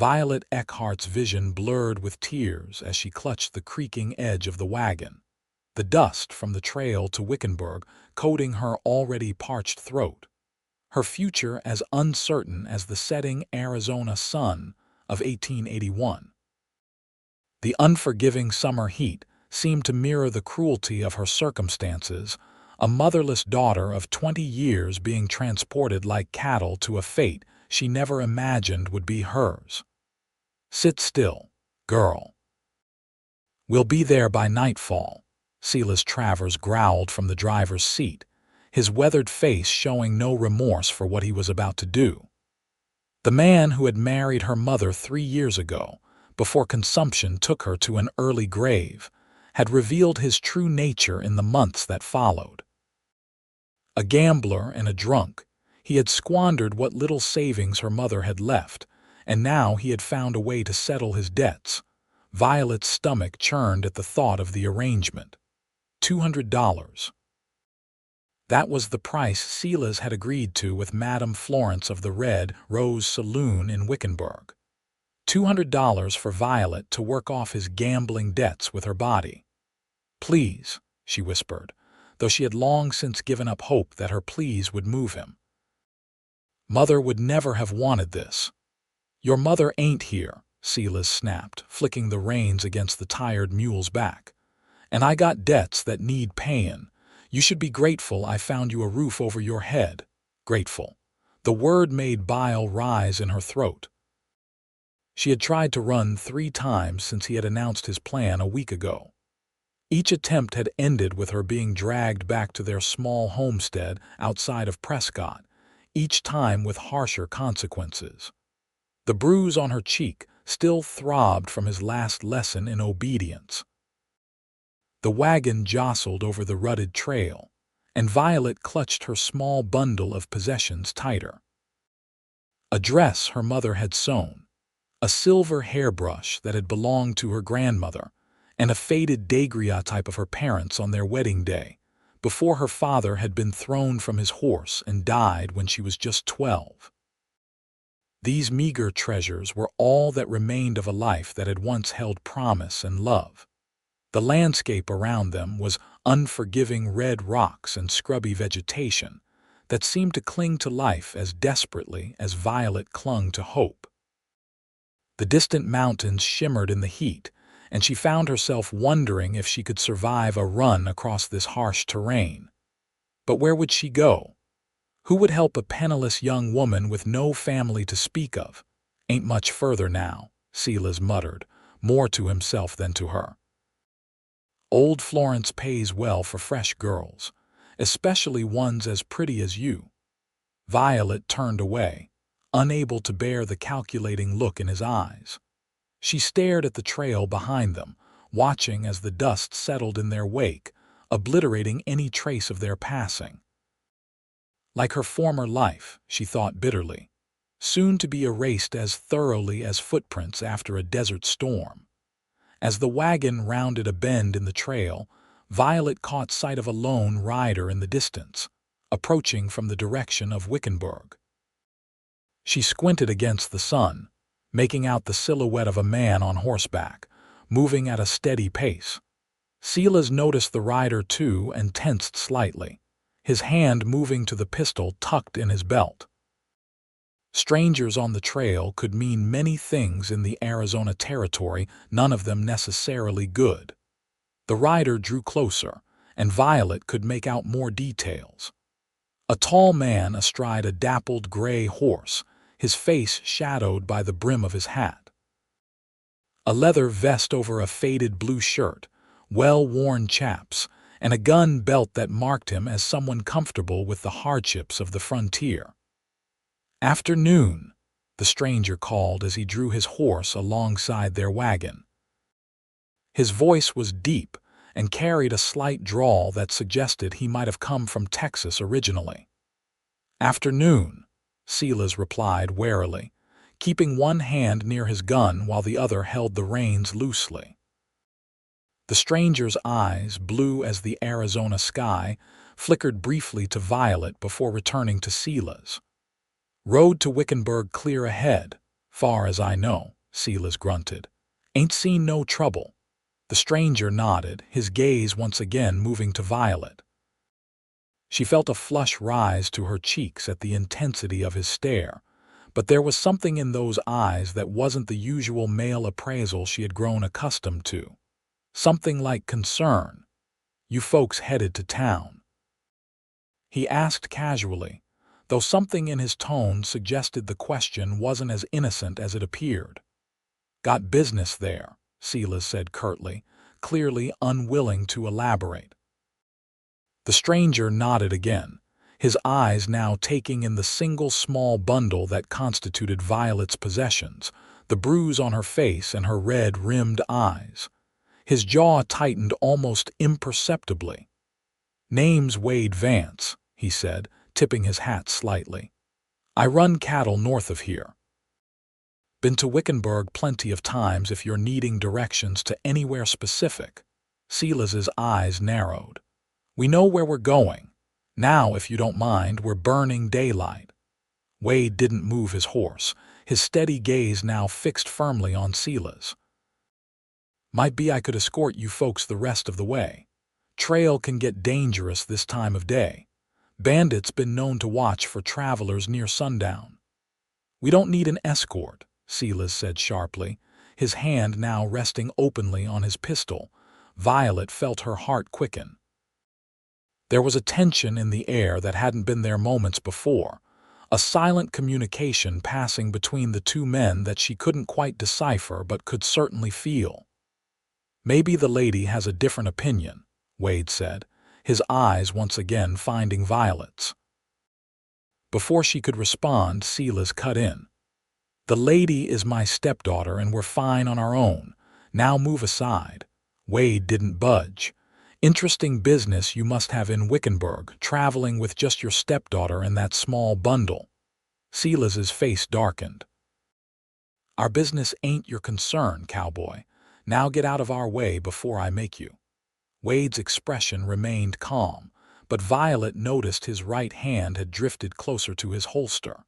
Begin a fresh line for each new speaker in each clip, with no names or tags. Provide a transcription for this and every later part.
Violet Eckhart's vision blurred with tears as she clutched the creaking edge of the wagon, the dust from the trail to Wickenburg coating her already parched throat, her future as uncertain as the setting Arizona sun of 1881. The unforgiving summer heat seemed to mirror the cruelty of her circumstances, a motherless daughter of 20 years being transported like cattle to a fate she never imagined would be hers. "Sit still, girl. We'll be there by nightfall," Silas Travers growled from the driver's seat, his weathered face showing no remorse for what he was about to do. The man who had married her mother 3 years ago, before consumption took her to an early grave, had revealed his true nature in the months that followed. A gambler and a drunk, he had squandered what little savings her mother had left, and now he had found a way to settle his debts. Violet's stomach churned at the thought of the arrangement. $200. That was the price Silas had agreed to with Madame Florence of the Red Rose Saloon in Wickenburg. $200 for Violet to work off his gambling debts with her body. "Please," she whispered, though she had long since given up hope that her pleas would move him. "Mother would never have wanted this." "Your mother ain't here," Silas snapped, flicking the reins against the tired mule's back. "And I got debts that need paying. You should be grateful I found you a roof over your head." Grateful. The word made bile rise in her throat. She had tried to run 3 times since he had announced his plan a week ago. Each attempt had ended with her being dragged back to their small homestead outside of Prescott, each time with harsher consequences. The bruise on her cheek still throbbed from his last lesson in obedience. The wagon jostled over the rutted trail, and Violet clutched her small bundle of possessions tighter. A dress her mother had sewn, a silver hairbrush that had belonged to her grandmother, and a faded daguerreotype of her parents on their wedding day, before her father had been thrown from his horse and died when she was just 12. These meager treasures were all that remained of a life that had once held promise and love. The landscape around them was unforgiving red rocks and scrubby vegetation that seemed to cling to life as desperately as Violet clung to hope. The distant mountains shimmered in the heat, and she found herself wondering if she could survive a run across this harsh terrain. But where would she go? Who would help a penniless young woman with no family to speak of? "Ain't much further now," Silas muttered, more to himself than to her. "Old Florence pays well for fresh girls, especially ones as pretty as you." Violet turned away, unable to bear the calculating look in his eyes. She stared at the trail behind them, watching as the dust settled in their wake, obliterating any trace of their passing. Like her former life, she thought bitterly, soon to be erased as thoroughly as footprints after a desert storm. As the wagon rounded a bend in the trail, Violet caught sight of a lone rider in the distance, approaching from the direction of Wickenburg. She squinted against the sun, making out the silhouette of a man on horseback, moving at a steady pace. Silas noticed the rider too and tensed slightly, his hand moving to the pistol tucked in his belt. Strangers on the trail could mean many things in the Arizona territory, none of them necessarily good. The rider drew closer, and Violet could make out more details. A tall man astride a dappled gray horse, his face shadowed by the brim of his hat. A leather vest over a faded blue shirt, well-worn chaps, and a gun belt that marked him as someone comfortable with the hardships of the frontier. "Afternoon," the stranger called as he drew his horse alongside their wagon. His voice was deep and carried a slight drawl that suggested he might have come from Texas originally. "Afternoon," Silas replied warily, keeping one hand near his gun while the other held the reins loosely. The stranger's eyes, blue as the Arizona sky, flickered briefly to Violet before returning to Silas. "Road to Wickenburg clear ahead, far as I know." Silas grunted. "Ain't seen no trouble." The stranger nodded, his gaze once again moving to Violet. She felt a flush rise to her cheeks at the intensity of his stare, but there was something in those eyes that wasn't the usual male appraisal she had grown accustomed to. Something like concern. "You folks headed to town?" he asked casually, though something in his tone suggested the question wasn't as innocent as it appeared. "Got business there," Silas said curtly, clearly unwilling to elaborate. The stranger nodded again, his eyes now taking in the single small bundle that constituted Violet's possessions, the bruise on her face and her red-rimmed eyes. His jaw tightened almost imperceptibly. "Name's Wade Vance," he said, tipping his hat slightly. "I run cattle north of here. Been to Wickenburg plenty of times if you're needing directions to anywhere specific." Silas's eyes narrowed. "We know where we're going. Now, if you don't mind, we're burning daylight." Wade didn't move his horse, his steady gaze now fixed firmly on Silas. "Might be I could escort you folks the rest of the way. Trail can get dangerous this time of day. Bandits been known to watch for travelers near sundown." "We don't need an escort," Silas said sharply, his hand now resting openly on his pistol. Violet felt her heart quicken. There was a tension in the air that hadn't been there moments before, a silent communication passing between the two men that she couldn't quite decipher but could certainly feel. "Maybe the lady has a different opinion," Wade said, his eyes once again finding Violet's. Before she could respond, Silas cut in. "The lady is my stepdaughter and we're fine on our own. Now move aside." Wade didn't budge. "Interesting business you must have in Wickenburg, traveling with just your stepdaughter and that small bundle." Silas's face darkened. "Our business ain't your concern, Cowboy. Now get out of our way before I make you." Wade's expression remained calm, but Violet noticed his right hand had drifted closer to his holster.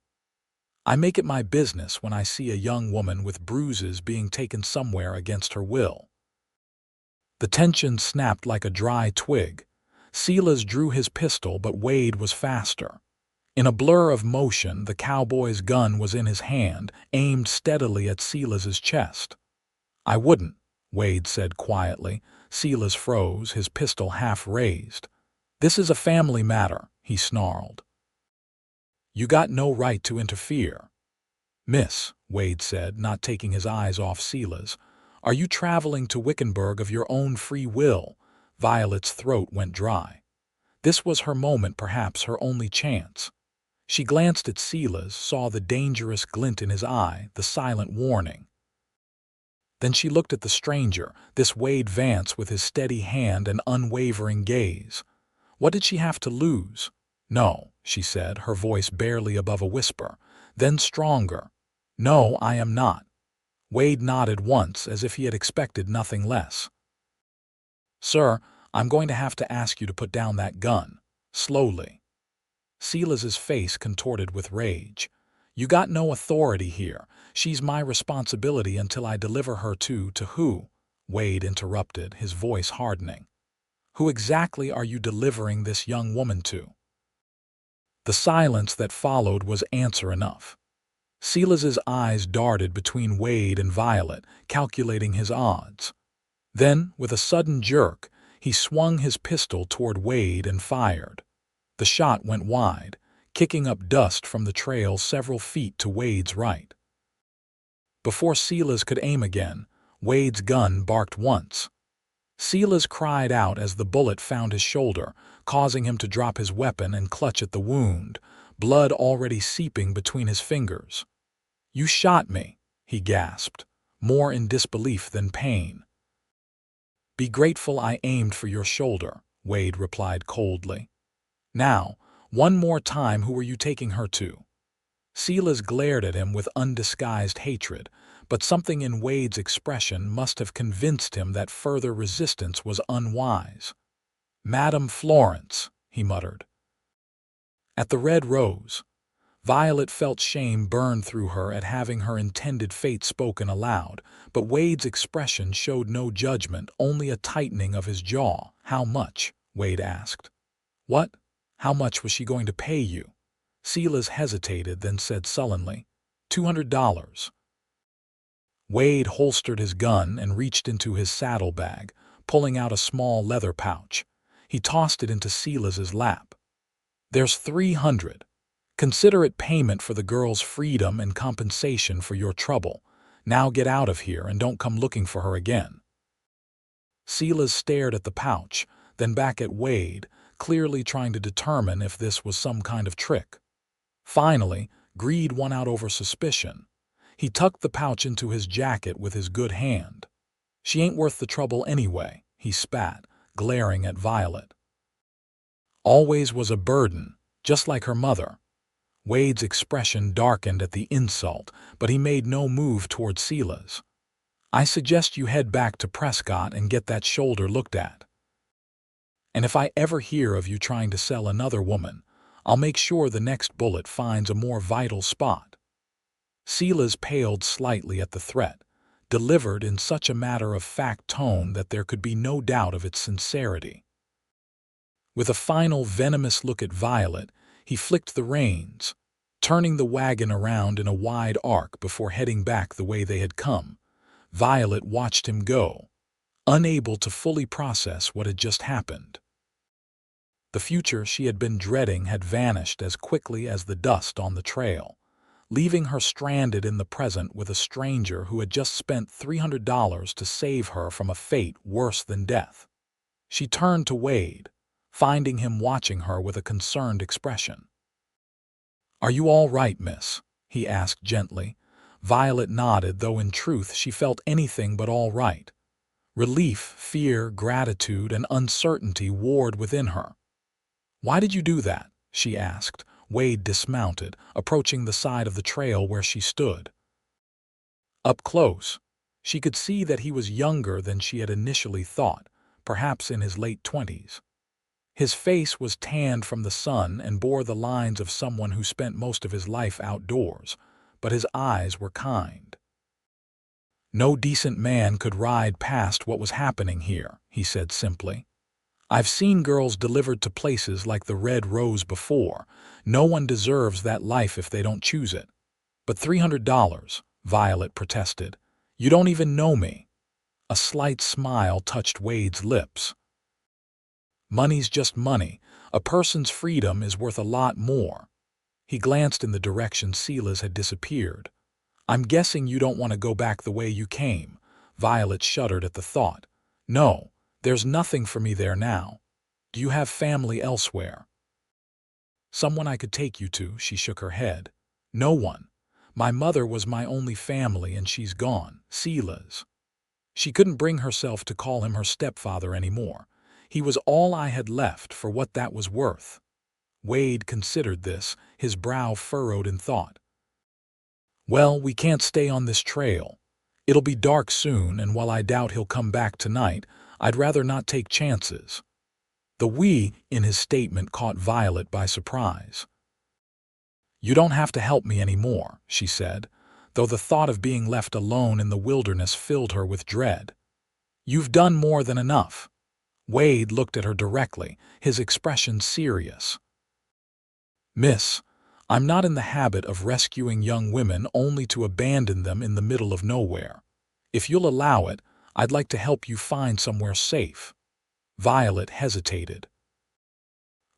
"I make it my business when I see a young woman with bruises being taken somewhere against her will." The tension snapped like a dry twig. Silas drew his pistol, but Wade was faster. In a blur of motion, the cowboy's gun was in his hand, aimed steadily at Silas's chest. "I wouldn't," Wade said quietly. Silas froze, his pistol half raised. "This is a family matter," he snarled. "You got no right to interfere." "Miss," Wade said, not taking his eyes off Silas, "are you traveling to Wickenburg of your own free will?" Violet's throat went dry. This was her moment, perhaps her only chance. She glanced at Silas, saw the dangerous glint in his eye, the silent warning. Then she looked at the stranger, this Wade Vance with his steady hand and unwavering gaze. What did she have to lose? "No," she said, her voice barely above a whisper, then stronger. "No, I am not." Wade nodded once, as if he had expected nothing less. "Sir, I'm going to have to ask you to put down that gun." Slowly. Silas's face contorted with rage. "You got no authority here. She's my responsibility until I deliver her to who?" Wade interrupted, his voice hardening. "Who exactly are you delivering this young woman to?" The silence that followed was answer enough. Silas's eyes darted between Wade and Violet, calculating his odds. Then, with a sudden jerk, he swung his pistol toward Wade and fired. The shot went wide, kicking up dust from the trail several feet to Wade's right. Before Silas could aim again, Wade's gun barked once. Silas cried out as the bullet found his shoulder, causing him to drop his weapon and clutch at the wound, blood already seeping between his fingers. "You shot me," he gasped, more in disbelief than pain. "Be grateful I aimed for your shoulder," Wade replied coldly. "Now, one more time, who were you taking her to?" Silas glared at him with undisguised hatred, but something in Wade's expression must have convinced him that further resistance was unwise. "Madam Florence," he muttered. "At the Red Rose." Violet felt shame burn through her at having her intended fate spoken aloud, but Wade's expression showed no judgment, only a tightening of his jaw. "How much?" Wade asked. "What? How much was she going to pay you?" Silas hesitated, then said sullenly, $200. Wade holstered his gun and reached into his saddlebag, pulling out a small leather pouch. He tossed it into Silas's lap. "There's 300. Consider it payment for the girl's freedom and compensation for your trouble. Now get out of here and don't come looking for her again." Silas stared at the pouch, then back at Wade, clearly trying to determine if this was some kind of trick. Finally, greed won out over suspicion. He tucked the pouch into his jacket with his good hand. "She ain't worth the trouble anyway," he spat, glaring at Violet. "Always was a burden, just like her mother." Wade's expression darkened at the insult, but he made no move toward Silas. "I suggest you head back to Prescott and get that shoulder looked at. And if I ever hear of you trying to sell another woman, I'll make sure the next bullet finds a more vital spot." Silas paled slightly at the threat, delivered in such a matter-of-fact tone that there could be no doubt of its sincerity. With a final venomous look at Violet, he flicked the reins, turning the wagon around in a wide arc before heading back the way they had come. Violet watched him go, unable to fully process what had just happened. The future she had been dreading had vanished as quickly as the dust on the trail, leaving her stranded in the present with a stranger who had just spent $300 to save her from a fate worse than death. She turned to Wade, finding him watching her with a concerned expression. "Are you all right, miss?" he asked gently. Violet nodded, though in truth she felt anything but all right. Relief, fear, gratitude, and uncertainty warred within her. "Why did you do that?" she asked. Wade dismounted, approaching the side of the trail where she stood. Up close, she could see that he was younger than she had initially thought, perhaps in his late 20s. His face was tanned from the sun and bore the lines of someone who spent most of his life outdoors, but his eyes were kind. "No decent man could ride past what was happening here," he said simply. "I've seen girls delivered to places like the Red Rose before. No one deserves that life if they don't choose it." "But $300, Violet protested. "You don't even know me." A slight smile touched Wade's lips. "Money's just money. A person's freedom is worth a lot more." He glanced in the direction Silas had disappeared. "I'm guessing you don't want to go back the way you came." Violet shuddered at the thought. "No, there's nothing for me there now." "Do you have family elsewhere?" "Someone I could take you to," she shook her head. "No one. My mother was my only family and she's gone." Silas. She couldn't bring herself to call him her stepfather anymore. He was all I had left, for what that was worth. Wade considered this, his brow furrowed in thought. "Well, we can't stay on this trail. It'll be dark soon, and while I doubt he'll come back tonight, I'd rather not take chances." The "we" in his statement caught Violet by surprise. "You don't have to help me anymore," she said, though the thought of being left alone in the wilderness filled her with dread. "You've done more than enough." Wade looked at her directly, his expression serious. "Miss, I'm not in the habit of rescuing young women only to abandon them in the middle of nowhere. If you'll allow it, I'd like to help you find somewhere safe." Violet hesitated.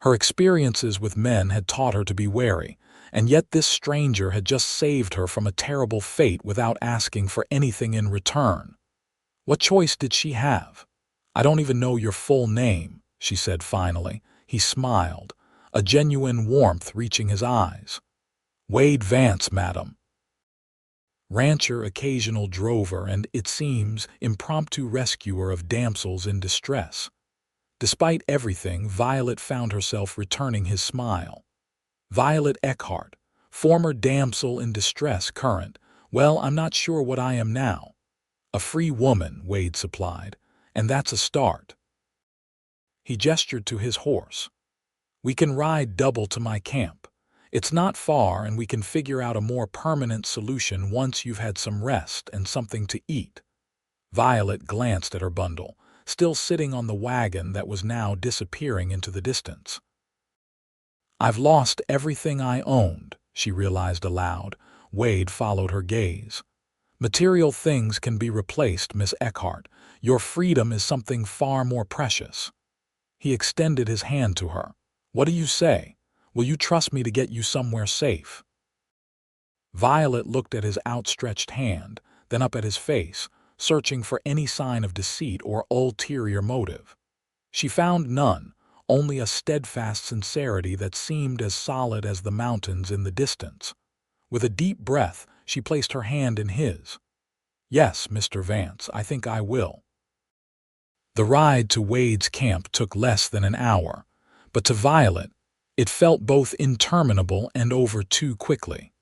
Her experiences with men had taught her to be wary, and yet this stranger had just saved her from a terrible fate without asking for anything in return. What choice did she have? "I don't even know your full name," she said finally. He smiled, a genuine warmth reaching his eyes. "Wade Vance, madam." Rancher, occasional drover, and, it seems, impromptu rescuer of damsels in distress. Despite everything, Violet found herself returning his smile. Violet Eckhart, former damsel in distress, current. "Well, I'm not sure what I am now." "A free woman," Wade supplied, "and that's a start." He gestured to his horse. "We can ride double to my camp. It's not far, and we can figure out a more permanent solution once you've had some rest and something to eat." Violet glanced at her bundle, still sitting on the wagon that was now disappearing into the distance. "I've lost everything I owned," she realized aloud. Wade followed her gaze. "Material things can be replaced, Miss Eckhart. Your freedom is something far more precious." He extended his hand to her. "What do you say? Will you trust me to get you somewhere safe?" Violet looked at his outstretched hand, then up at his face, searching for any sign of deceit or ulterior motive. She found none, only a steadfast sincerity that seemed as solid as the mountains in the distance. With a deep breath, she placed her hand in his. "Yes, Mr. Vance, I think I will." The ride to Wade's camp took less than an hour, but to Violet, it felt both interminable and over too quickly.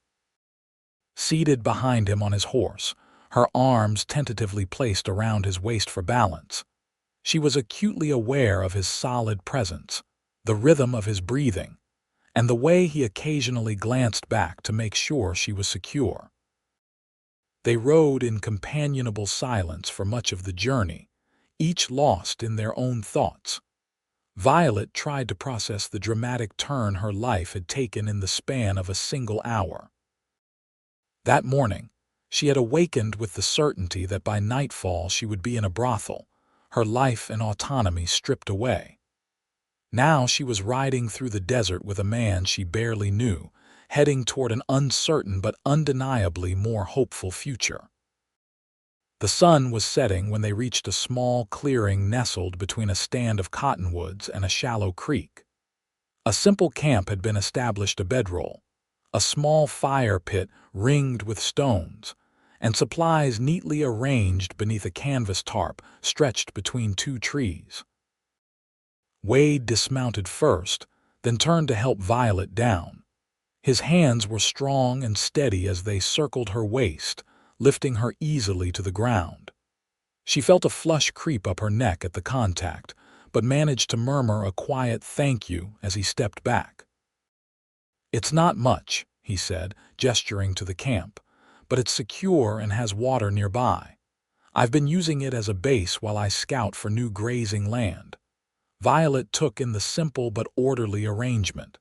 Seated behind him on his horse, her arms tentatively placed around his waist for balance, she was acutely aware of his solid presence, the rhythm of his breathing, and the way he occasionally glanced back to make sure she was secure. They rode in companionable silence for much of the journey, each lost in their own thoughts. Violet tried to process the dramatic turn her life had taken in the span of a single hour. That morning, she had awakened with the certainty that by nightfall she would be in a brothel, her life and autonomy stripped away. Now she was riding through the desert with a man she barely knew, heading toward an uncertain but undeniably more hopeful future. The sun was setting when they reached a small clearing nestled between a stand of cottonwoods and a shallow creek. A simple camp had been established, a bedroll, a small fire pit ringed with stones, and supplies neatly arranged beneath a canvas tarp stretched between two trees. Wade dismounted first, then turned to help Violet down. His hands were strong and steady as they circled her waist, lifting her easily to the ground. She felt a flush creep up her neck at the contact, but managed to murmur a quiet thank you as he stepped back. "It's not much," he said, gesturing to the camp, "but it's secure and has water nearby. I've been using it as a base while I scout for new grazing land." Violet took in the simple but orderly arrangement.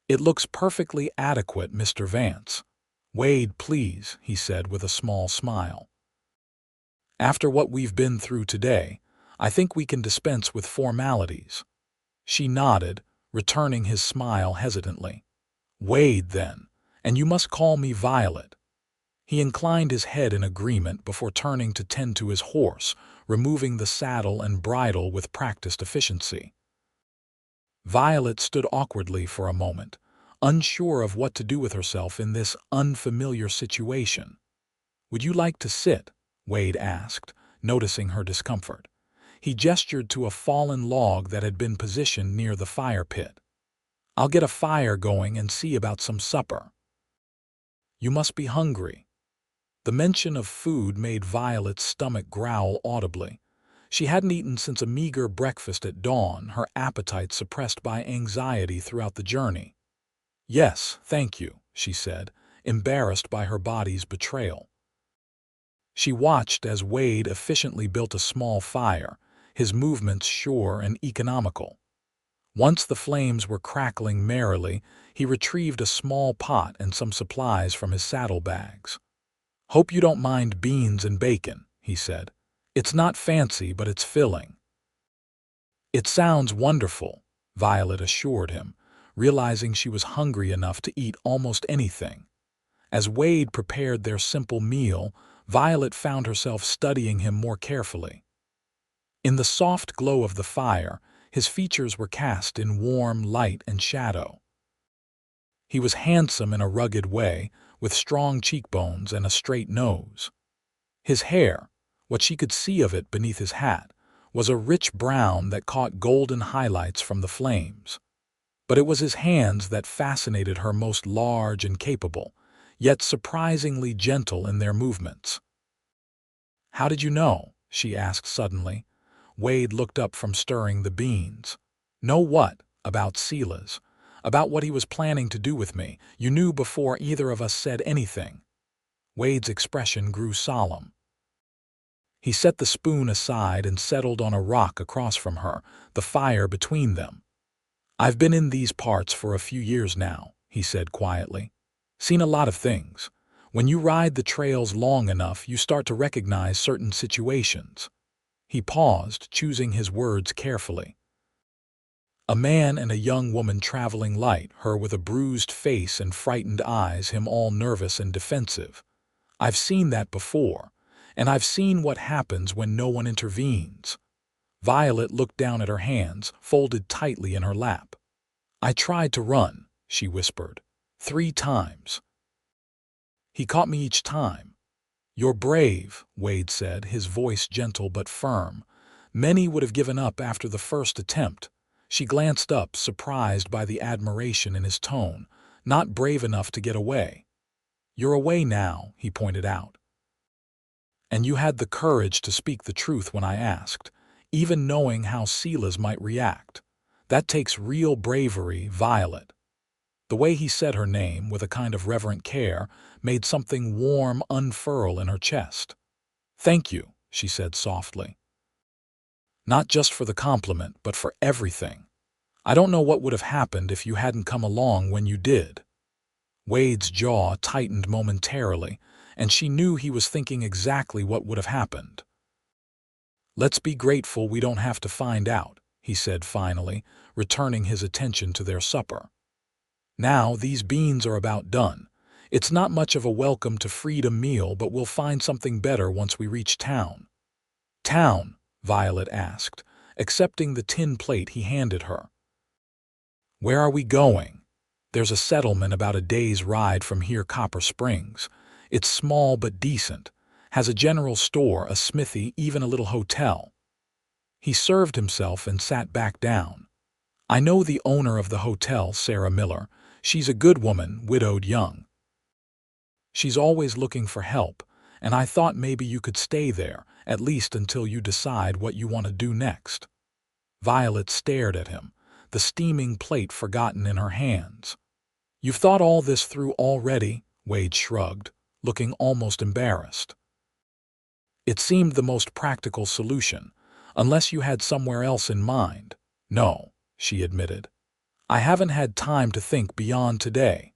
"It looks perfectly adequate, Mr. Vance." "Wade, please," he said with a small smile. "After what we've been through today, I think we can dispense with formalities." She nodded, returning his smile hesitantly. "Wade, then, and you must call me Violet." He inclined his head in agreement before turning to tend to his horse, removing the saddle and bridle with practiced efficiency. Violet stood awkwardly for a moment, unsure of what to do with herself in this unfamiliar situation. "Would you like to sit?" Wade asked, noticing her discomfort. He gestured to a fallen log that had been positioned near the fire pit. "I'll get a fire going and see about some supper." "You must be hungry." The mention of food made Violet's stomach growl audibly. She hadn't eaten since a meager breakfast at dawn, her appetite suppressed by anxiety throughout the journey. "Yes, thank you," she said, embarrassed by her body's betrayal. She watched as Wade efficiently built a small fire, his movements sure and economical. Once the flames were crackling merrily, he retrieved a small pot and some supplies from his saddlebags. "Hope you don't mind beans and bacon," he said. "It's not fancy, but it's filling." "It sounds wonderful," Violet assured him, realizing she was hungry enough to eat almost anything. As Wade prepared their simple meal, Violet found herself studying him more carefully. In the soft glow of the fire, his features were cast in warm light and shadow. He was handsome in a rugged way, with strong cheekbones and a straight nose. His hair, what she could see of it beneath his hat, was a rich brown that caught golden highlights from the flames. But it was his hands that fascinated her, most large and capable, yet surprisingly gentle in their movements. "How did you know?" she asked suddenly. Wade looked up from stirring the beans. "Know what?" "About Silas. about what he was planning to do with me. You knew before either of us said anything." Wade's expression grew solemn. He set the spoon aside and settled on a rock across from her, the fire between them. "I've been in these parts for a few years now," he said quietly. "Seen a lot of things. When you ride the trails long enough, you start to recognize certain situations." He paused, choosing his words carefully. "A man and a young woman traveling light, her with a bruised face and frightened eyes, him all nervous and defensive. I've seen that before, and I've seen what happens when no one intervenes." Violet looked down at her hands, folded tightly in her lap. "I tried to run," she whispered. 3 times. He caught me each time." "You're brave," Wade said, his voice gentle but firm. "Many would have given up after the first attempt." She glanced up, surprised by the admiration in his tone. "Not brave enough to get away." "You're away now," he pointed out. "And you had the courage to speak the truth when I asked, even knowing how Silas might react. That takes real bravery, Violet." The way he said her name, with a kind of reverent care, made something warm unfurl in her chest. "Thank you," she said softly. "Not just for the compliment, but for everything. I don't know what would have happened if you hadn't come along when you did." Wade's jaw tightened momentarily, and she knew he was thinking exactly what would have happened. "Let's be grateful we don't have to find out," he said finally, returning his attention to their supper. "Now these beans are about done. It's not much of a welcome to freedom meal, but we'll find something better once we reach town." "Town?" Violet asked, accepting the tin plate he handed her. "Where are we going?" "There's a settlement about a day's ride from here, Copper Springs. It's small but decent. Has a general store, a smithy, even a little hotel." He served himself and sat back down. "I know the owner of the hotel, Sarah Miller. She's a good woman, widowed young. She's always looking for help, and I thought maybe you could stay there, at least until you decide what you want to do next." Violet stared at him, the steaming plate forgotten in her hands. "You've thought all this through already?" Wade shrugged, looking almost embarrassed. "It seemed the most practical solution, unless you had somewhere else in mind." "No," she admitted. "I haven't had time to think beyond today."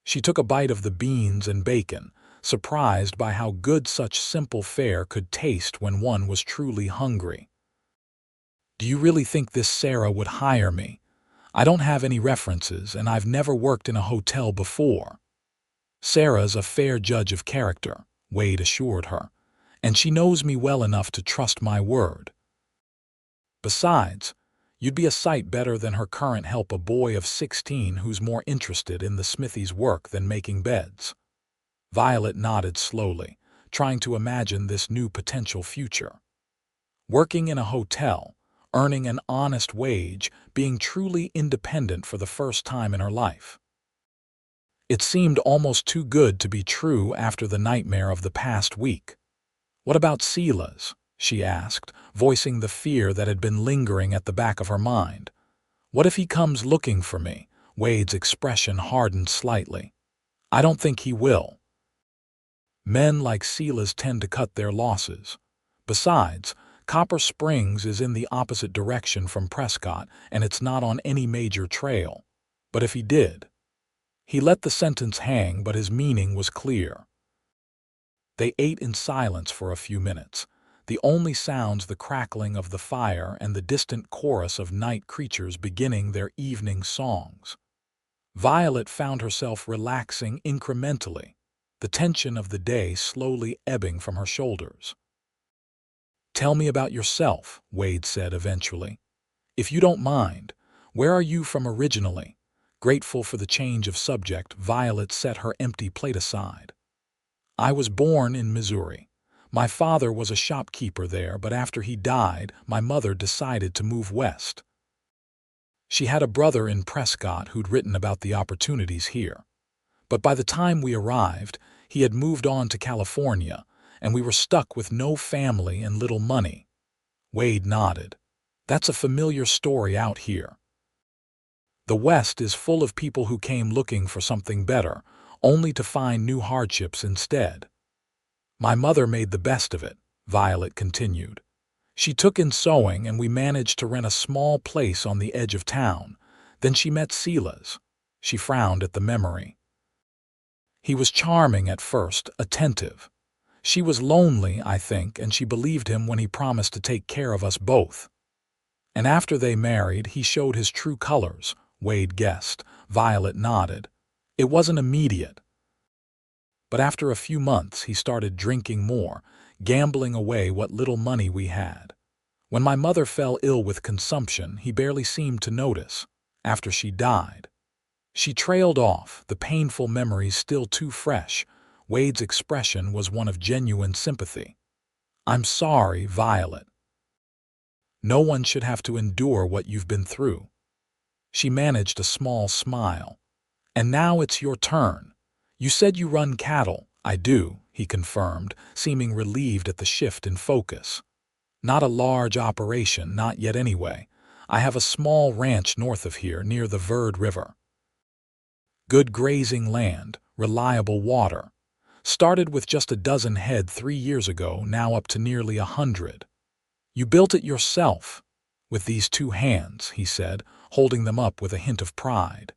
She took a bite of the beans and bacon, surprised by how good such simple fare could taste when one was truly hungry. "Do you really think this Sarah would hire me? I don't have any references, and I've never worked in a hotel before." "Sarah's a fair judge of character," Wade assured her, "and she knows me well enough to trust my word. Besides, you'd be a sight better than her current help, a boy of 16 who's more interested in the smithy's work than making beds." Violet nodded slowly, trying to imagine this new potential future. Working in a hotel, earning an honest wage, being truly independent for the first time in her life. It seemed almost too good to be true after the nightmare of the past week. "What about Silas?" she asked, voicing the fear that had been lingering at the back of her mind. "What if he comes looking for me?" Wade's expression hardened slightly. "I don't think he will. Men like Silas tend to cut their losses. Besides, Copper Springs is in the opposite direction from Prescott, and it's not on any major trail. But if he did—" He let the sentence hang, but his meaning was clear. They ate in silence for a few minutes, the only sounds the crackling of the fire and the distant chorus of night creatures beginning their evening songs. Violet found herself relaxing incrementally, the tension of the day slowly ebbing from her shoulders. "Tell me about yourself," Wade said eventually. "If you don't mind, where are you from originally?" Grateful for the change of subject, Violet set her empty plate aside. "I was born in Missouri. My father was a shopkeeper there, but after he died, my mother decided to move west. She had a brother in Prescott who'd written about the opportunities here. But by the time we arrived, he had moved on to California, and we were stuck with no family and little money." Wade nodded. "That's a familiar story out here." The West is full of people who came looking for something better, only to find new hardships instead. My mother made the best of it, Violet continued. She took in sewing and we managed to rent a small place on the edge of town. Then she met Silas. She frowned at the memory. He was charming at first, attentive. She was lonely, I think, and she believed him when he promised to take care of us both. And after they married, he showed his true colors, Wade guessed. Violet nodded. It wasn't immediate. But after a few months, he started drinking more, gambling away what little money we had. When my mother fell ill with consumption, he barely seemed to notice. After she died, she trailed off, the painful memories still too fresh. Wade's expression was one of genuine sympathy. I'm sorry, Violet. No one should have to endure what you've been through. She managed a small smile. And now it's your turn. You said you run cattle. I do, he confirmed, seeming relieved at the shift in focus. Not a large operation, not yet anyway. I have a small ranch north of here near the Verd River. Good grazing land, reliable water. Started with just a dozen head 3 years ago, now up to nearly 100. You built it yourself, with these 2 hands, he said, holding them up with a hint of pride.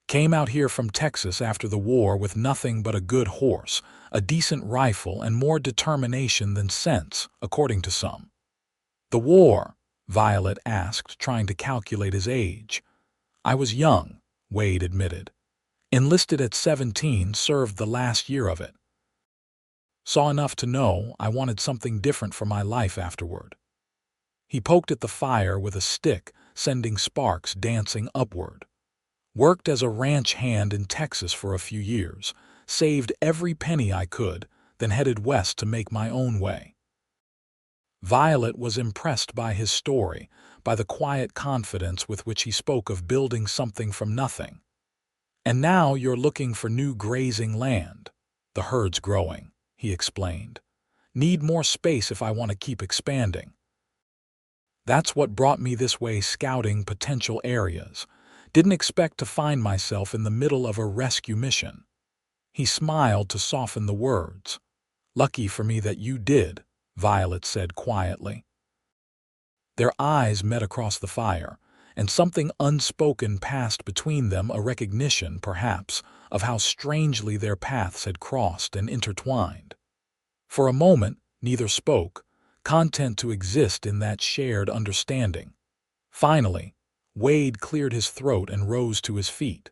Came out here from Texas after the war with nothing but a good horse, a decent rifle, and more determination than sense, according to some. The war? Violet asked, trying to calculate his age. I was young, Wade admitted. Enlisted at 17, served the last year of it. Saw enough to know I wanted something different for my life afterward. He poked at the fire with a stick, sending sparks dancing upward. Worked as a ranch hand in Texas for a few years, saved every penny I could, then headed west to make my own way. Violet was impressed by his story, by the quiet confidence with which he spoke of building something from nothing. And now you're looking for new grazing land. The herd's growing, he explained. Need more space if I want to keep expanding. That's what brought me this way, scouting potential areas. Didn't expect to find myself in the middle of a rescue mission. He smiled to soften the words. Lucky for me that you did, Violet said quietly. Their eyes met across the fire, and something unspoken passed between them, a recognition, perhaps, of how strangely their paths had crossed and intertwined. For a moment, neither spoke, content to exist in that shared understanding. Finally, Wade cleared his throat and rose to his feet.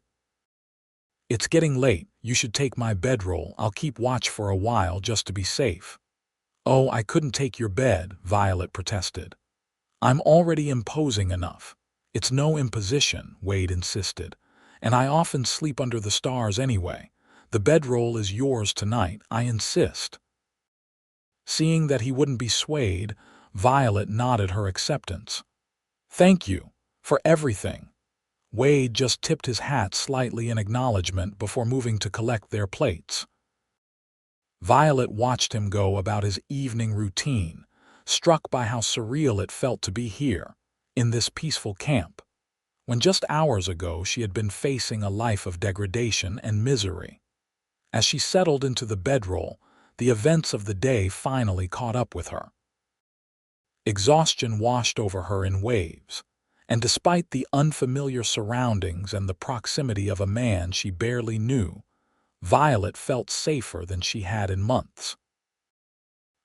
It's getting late. You should take my bedroll. I'll keep watch for a while just to be safe. Oh, I couldn't take your bed, Violet protested. I'm already imposing enough. It's no imposition, Wade insisted, and I often sleep under the stars anyway. The bedroll is yours tonight, I insist. Seeing that he wouldn't be swayed, Violet nodded her acceptance. Thank you. For everything. Wade just tipped his hat slightly in acknowledgement before moving to collect their plates. Violet watched him go about his evening routine, struck by how surreal it felt to be here, in this peaceful camp, when just hours ago she had been facing a life of degradation and misery. As she settled into the bedroll, the events of the day finally caught up with her. Exhaustion washed over her in waves. And despite the unfamiliar surroundings and the proximity of a man she barely knew, Violet felt safer than she had in months.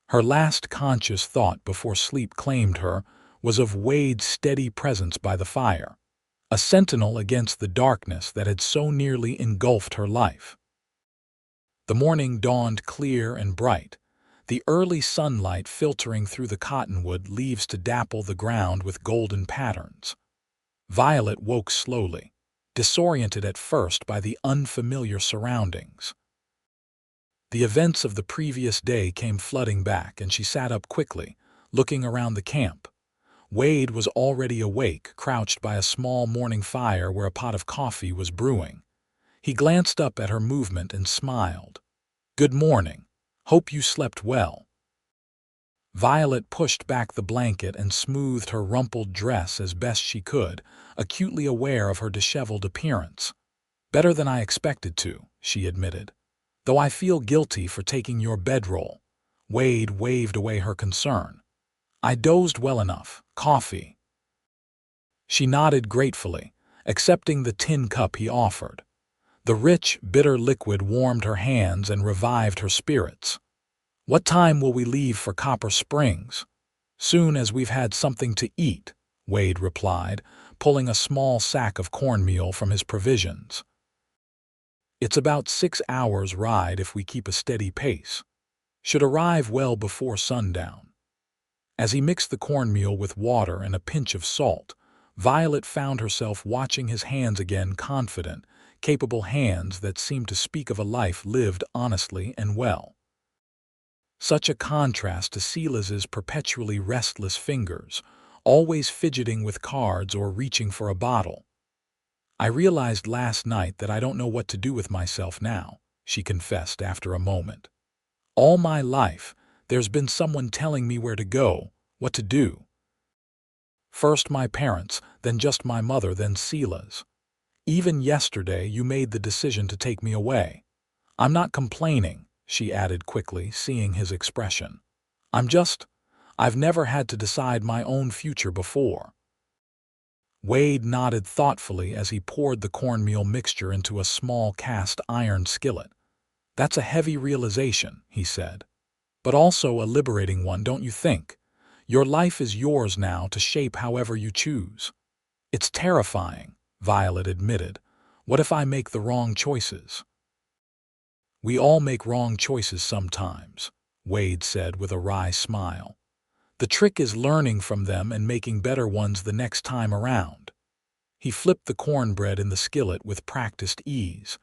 Her last conscious thought before sleep claimed her was of Wade's steady presence by the fire, a sentinel against the darkness that had so nearly engulfed her life. The morning dawned clear and bright, the early sunlight filtering through the cottonwood leaves to dapple the ground with golden patterns. Violet woke slowly, disoriented at first by the unfamiliar surroundings. The events of the previous day came flooding back, and she sat up quickly, looking around the camp. Wade was already awake, crouched by a small morning fire where a pot of coffee was brewing. He glanced up at her movement and smiled. Good morning. Hope you slept well. Violet pushed back the blanket and smoothed her rumpled dress as best she could, acutely aware of her disheveled appearance. "Better than I expected to," she admitted. "Though I feel guilty for taking your bedroll." Wade waved away her concern. "I dozed well enough. Coffee?" She nodded gratefully, accepting the tin cup he offered. The rich, bitter liquid warmed her hands and revived her spirits. "What time will we leave for Copper Springs?" "Soon as we've had something to eat," Wade replied, pulling a small sack of cornmeal from his provisions. "It's about 6 hours' ride if we keep a steady pace. Should arrive well before sundown." As he mixed the cornmeal with water and a pinch of salt, Violet found herself watching his hands again, confident, capable hands that seemed to speak of a life lived honestly and well. Such a contrast to Silas's perpetually restless fingers, always fidgeting with cards or reaching for a bottle. "I realized last night that I don't know what to do with myself now," she confessed after a moment. "All my life, there's been someone telling me where to go, what to do. First my parents, then just my mother, then Silas. Even yesterday you made the decision to take me away. I'm not complaining," she added quickly, seeing his expression. I've never had to decide my own future before." Wade nodded thoughtfully as he poured the cornmeal mixture into a small cast iron skillet. "That's a heavy realization," he said. "But also a liberating one, don't you think? Your life is yours now to shape however you choose." "It's terrifying," Violet admitted. "What if I make the wrong choices?" "We all make wrong choices sometimes," Wade said with a wry smile. "The trick is learning from them and making better ones the next time around." He flipped the cornbread in the skillet with practiced ease.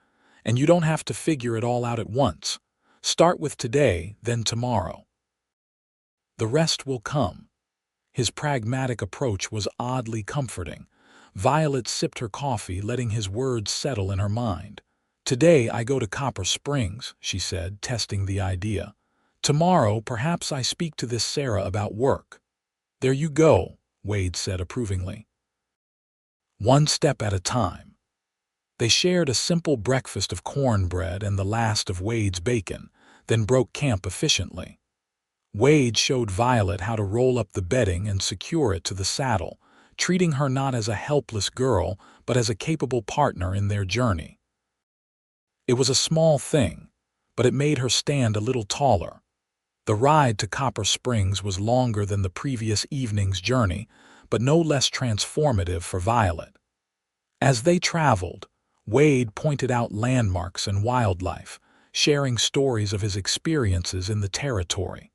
"And you don't have to figure it all out at once. Start with today, then tomorrow. The rest will come." His pragmatic approach was oddly comforting. Violet sipped her coffee, letting his words settle in her mind. "Today I go to Copper Springs," she said, testing the idea. "Tomorrow perhaps I speak to this Sarah about work." "There you go," Wade said approvingly. "One step at a time." They shared a simple breakfast of cornbread and the last of Wade's bacon, then broke camp efficiently. Wade showed Violet how to roll up the bedding and secure it to the saddle, treating her not as a helpless girl, but as a capable partner in their journey. It was a small thing, but it made her stand a little taller. The ride to Copper Springs was longer than the previous evening's journey, but no less transformative for Violet. As they traveled, Wade pointed out landmarks and wildlife, sharing stories of his experiences in the territory.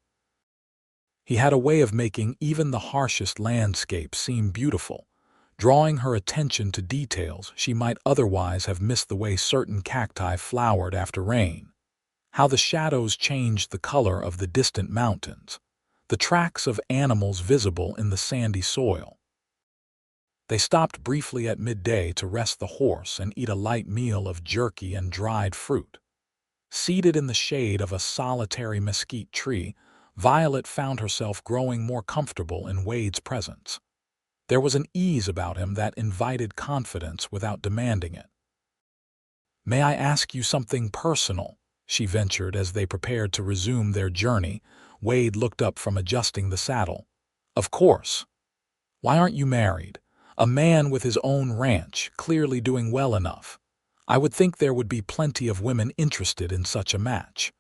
He had a way of making even the harshest landscape seem beautiful, drawing her attention to details she might otherwise have missed, the way certain cacti flowered after rain, how the shadows changed the color of the distant mountains, the tracks of animals visible in the sandy soil. They stopped briefly at midday to rest the horse and eat a light meal of jerky and dried fruit. Seated in the shade of a solitary mesquite tree, Violet found herself growing more comfortable in Wade's presence. There was an ease about him that invited confidence without demanding it. "May I ask you something personal?" she ventured as they prepared to resume their journey. Wade looked up from adjusting the saddle. "Of course. Why aren't you married? A man with his own ranch, clearly doing well enough. I would think there would be plenty of women interested in such a match."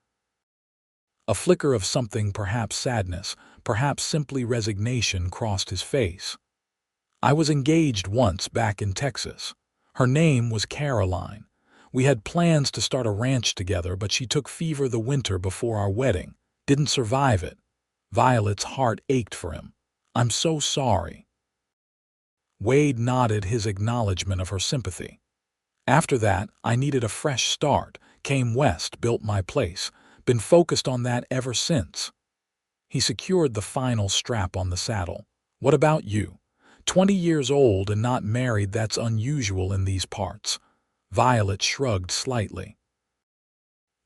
A flicker of something, perhaps sadness, perhaps simply resignation, crossed his face. "I was engaged once back in Texas. Her name was Caroline. We had plans to start a ranch together, but she took fever the winter before our wedding. Didn't survive it." Violet's heart ached for him. "I'm so sorry." Wade nodded his acknowledgement of her sympathy. "After that, I needed a fresh start, came west, built my place. Been focused on that ever since." He secured the final strap on the saddle. "What about you? 20 years old and not married, that's unusual in these parts." Violet shrugged slightly.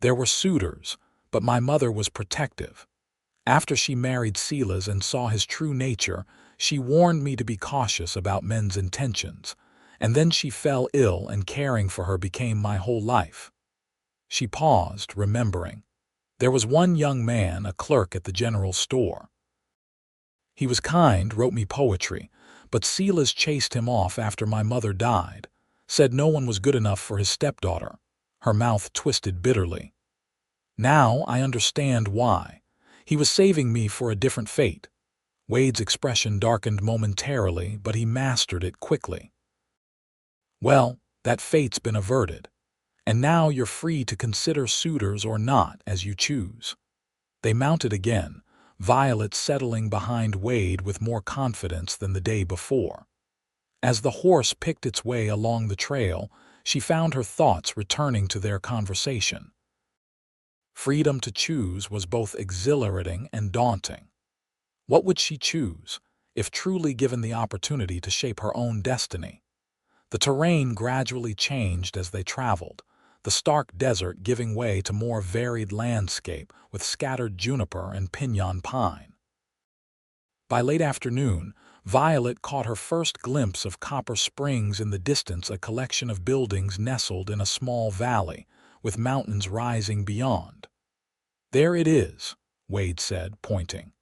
"There were suitors, but my mother was protective. After she married Silas and saw his true nature, she warned me to be cautious about men's intentions, and then she fell ill and caring for her became my whole life." She paused, remembering. There was one young man, a clerk at the general store. He was kind, wrote me poetry, but Silas chased him off after my mother died, said no one was good enough for his stepdaughter. Her mouth twisted bitterly. Now I understand why. He was saving me for a different fate. Wade's expression darkened momentarily, but he mastered it quickly. Well, that fate's been averted, and now you're free to consider suitors or not as you choose. They mounted again, Violet settling behind Wade with more confidence than the day before. As the horse picked its way along the trail, she found her thoughts returning to their conversation. Freedom to choose was both exhilarating and daunting. What would she choose, if truly given the opportunity to shape her own destiny? The terrain gradually changed as they traveled, the stark desert giving way to more varied landscape with scattered juniper and piñon pine. By late afternoon, Violet caught her first glimpse of Copper Springs, in the distance a collection of buildings nestled in a small valley, with mountains rising beyond. "There it is," Wade said, pointing.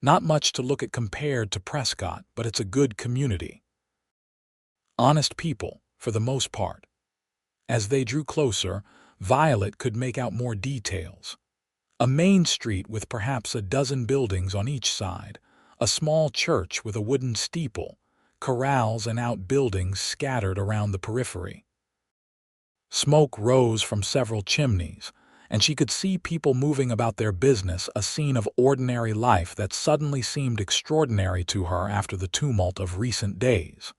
"Not much to look at compared to Prescott, but it's a good community. Honest people, for the most part." As they drew closer, Violet could make out more details. A main street with perhaps a dozen buildings on each side, a small church with a wooden steeple, corrals and outbuildings scattered around the periphery. Smoke rose from several chimneys, and she could see people moving about their business, a scene of ordinary life that suddenly seemed extraordinary to her after the tumult of recent days.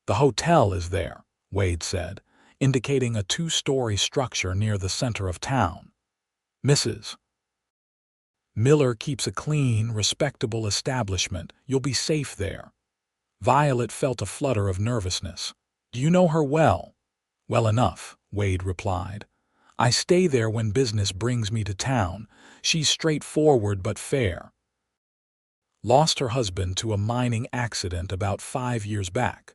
"The hotel is there," Wade said, indicating a two-story structure near the center of town. "Mrs. Miller keeps a clean, respectable establishment. You'll be safe there." Violet felt a flutter of nervousness. "Do you know her well?" "Well enough," Wade replied. "I stay there when business brings me to town. She's straightforward but fair. Lost her husband to a mining accident about 5 years back.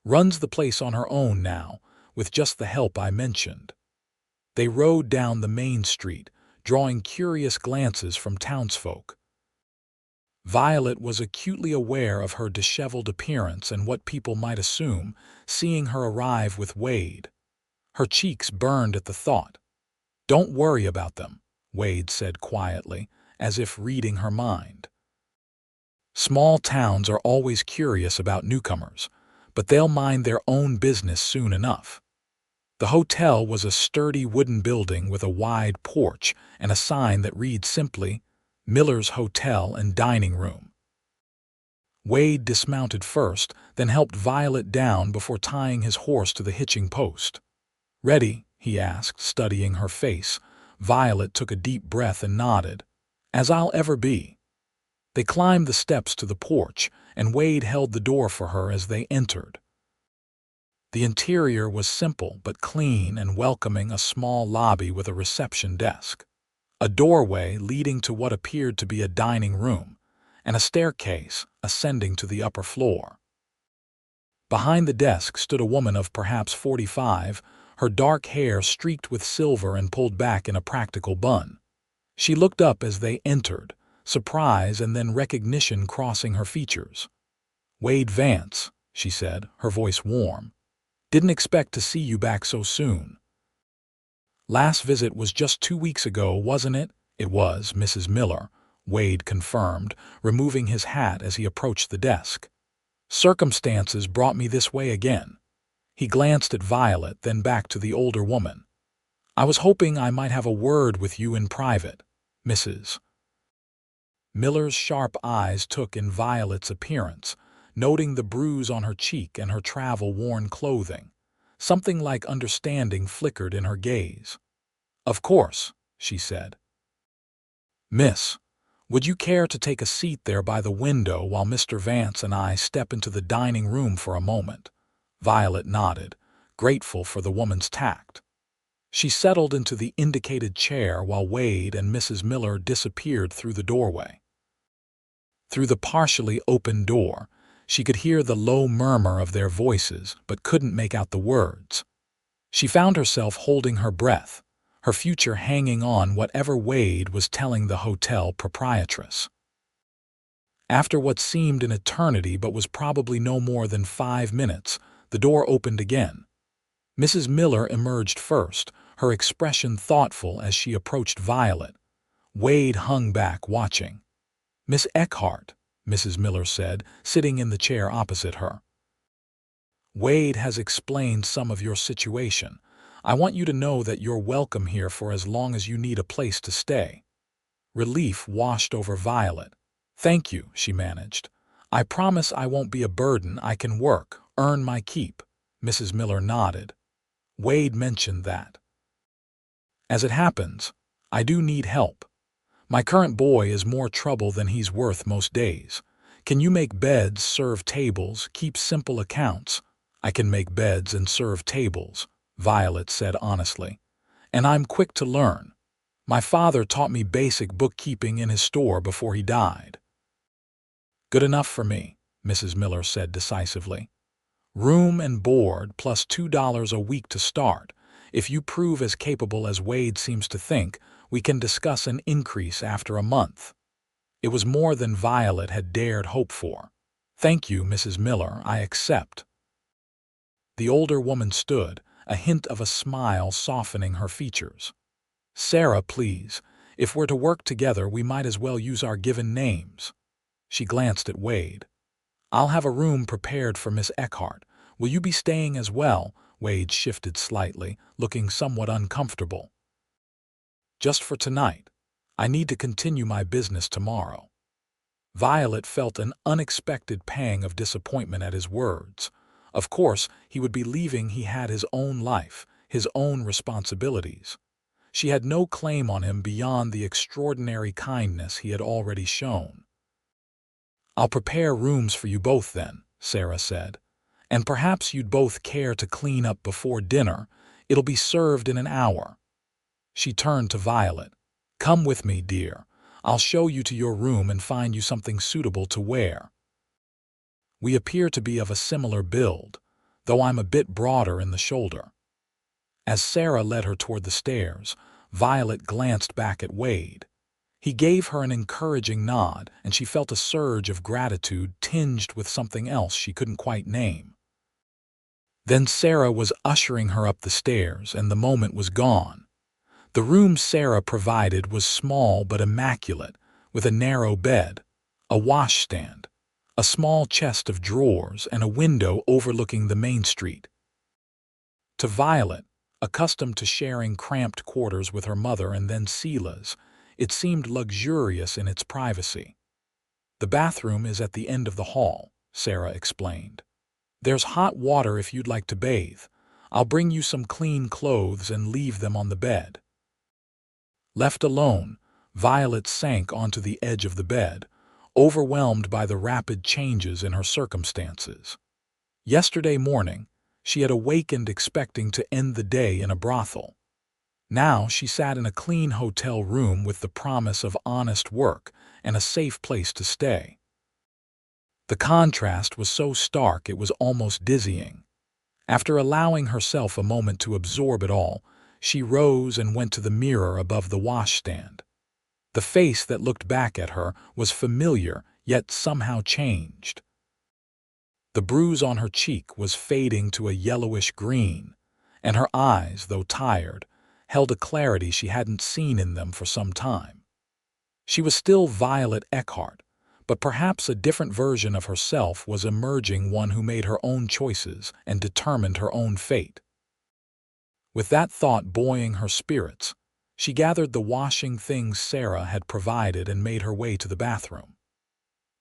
Runs the place on her own now, with just the help I mentioned." They rode down the main street, drawing curious glances from townsfolk. Violet was acutely aware of her disheveled appearance and what people might assume, seeing her arrive with Wade. Her cheeks burned at the thought. "Don't worry about them," Wade said quietly, as if reading her mind. "Small towns are always curious about newcomers, but they'll mind their own business soon enough." The hotel was a sturdy wooden building with a wide porch and a sign that read simply, "Miller's Hotel and Dining Room." Wade dismounted first, then helped Violet down before tying his horse to the hitching post. "Ready?" he asked, studying her face. Violet took a deep breath and nodded. "As I'll ever be." They climbed the steps to the porch, and Wade held the door for her as they entered. The interior was simple but clean and welcoming, a small lobby with a reception desk, a doorway leading to what appeared to be a dining room, and a staircase ascending to the upper floor. Behind the desk stood a woman of perhaps 45, her dark hair streaked with silver and pulled back in a practical bun. She looked up as they entered, surprise and then recognition crossing her features. "Wade Vance," she said, her voice warm. "Didn't expect to see you back so soon." "Last visit was just 2 weeks ago, wasn't it?" "It was, Mrs. Miller," Wade confirmed, removing his hat as he approached the desk. "Circumstances brought me this way again." He glanced at Violet, then back to the older woman. "I was hoping I might have a word with you in private, Mrs." Miller's sharp eyes took in Violet's appearance, noting the bruise on her cheek and her travel-worn clothing. Something like understanding flickered in her gaze. "Of course," she said. "Miss, would you care to take a seat there by the window while Mr. Vance and I step into the dining room for a moment?" Violet nodded, grateful for the woman's tact. She settled into the indicated chair while Wade and Mrs. Miller disappeared through the doorway. Through the partially open door, she could hear the low murmur of their voices but couldn't make out the words. She found herself holding her breath, her future hanging on whatever Wade was telling the hotel proprietress. After what seemed an eternity but was probably no more than 5 minutes, the door opened again. Mrs. Miller emerged first, her expression thoughtful as she approached Violet. Wade hung back, watching. "Miss Eckhart," Mrs. Miller said, sitting in the chair opposite her. "Wade has explained some of your situation. I want you to know that you're welcome here for as long as you need a place to stay." Relief washed over Violet. "Thank you," she managed. "I promise I won't be a burden. I can work, earn my keep." Mrs. Miller nodded. "Wade mentioned that. As it happens, I do need help. My current boy is more trouble than he's worth most days. Can you make beds, serve tables, keep simple accounts?" "I can make beds and serve tables," Violet said honestly. "And I'm quick to learn. My father taught me basic bookkeeping in his store before he died." "Good enough for me," Mrs. Miller said decisively. "Room and board plus $2 a week to start. If you prove as capable as Wade seems to think, we can discuss an increase after a month." It was more than Violet had dared hope for. "Thank you, Mrs. Miller, I accept." The older woman stood, a hint of a smile softening her features. "Sarah, please. If we're to work together, we might as well use our given names." She glanced at Wade. "I'll have a room prepared for Miss Eckhart. Will you be staying as well?" Wade shifted slightly, looking somewhat uncomfortable. "Just for tonight. I need to continue my business tomorrow." Violet felt an unexpected pang of disappointment at his words. Of course, he would be leaving. He had his own life, his own responsibilities. She had no claim on him beyond the extraordinary kindness he had already shown. "I'll prepare rooms for you both then," Sarah said. "And perhaps you'd both care to clean up before dinner. It'll be served in an hour." She turned to Violet. "Come with me, dear. I'll show you to your room and find you something suitable to wear. We appear to be of a similar build, though I'm a bit broader in the shoulder." As Sarah led her toward the stairs, Violet glanced back at Wade. He gave her an encouraging nod, and she felt a surge of gratitude tinged with something else she couldn't quite name. Then Sarah was ushering her up the stairs, and the moment was gone. The room Sarah provided was small but immaculate, with a narrow bed, a washstand, a small chest of drawers, and a window overlooking the main street. To Violet, accustomed to sharing cramped quarters with her mother and then Silas, it seemed luxurious in its privacy. "The bathroom is at the end of the hall," Sarah explained. "There's hot water if you'd like to bathe. I'll bring you some clean clothes and leave them on the bed." Left alone, Violet sank onto the edge of the bed, overwhelmed by the rapid changes in her circumstances. Yesterday morning, she had awakened expecting to end the day in a brothel. Now she sat in a clean hotel room with the promise of honest work and a safe place to stay. The contrast was so stark it was almost dizzying. After allowing herself a moment to absorb it all, she rose and went to the mirror above the washstand. The face that looked back at her was familiar, yet somehow changed. The bruise on her cheek was fading to a yellowish green, and her eyes, though tired, held a clarity she hadn't seen in them for some time. She was still Violet Eckhart, but perhaps a different version of herself was emerging, one who made her own choices and determined her own fate. With that thought buoying her spirits, she gathered the washing things Sarah had provided and made her way to the bathroom.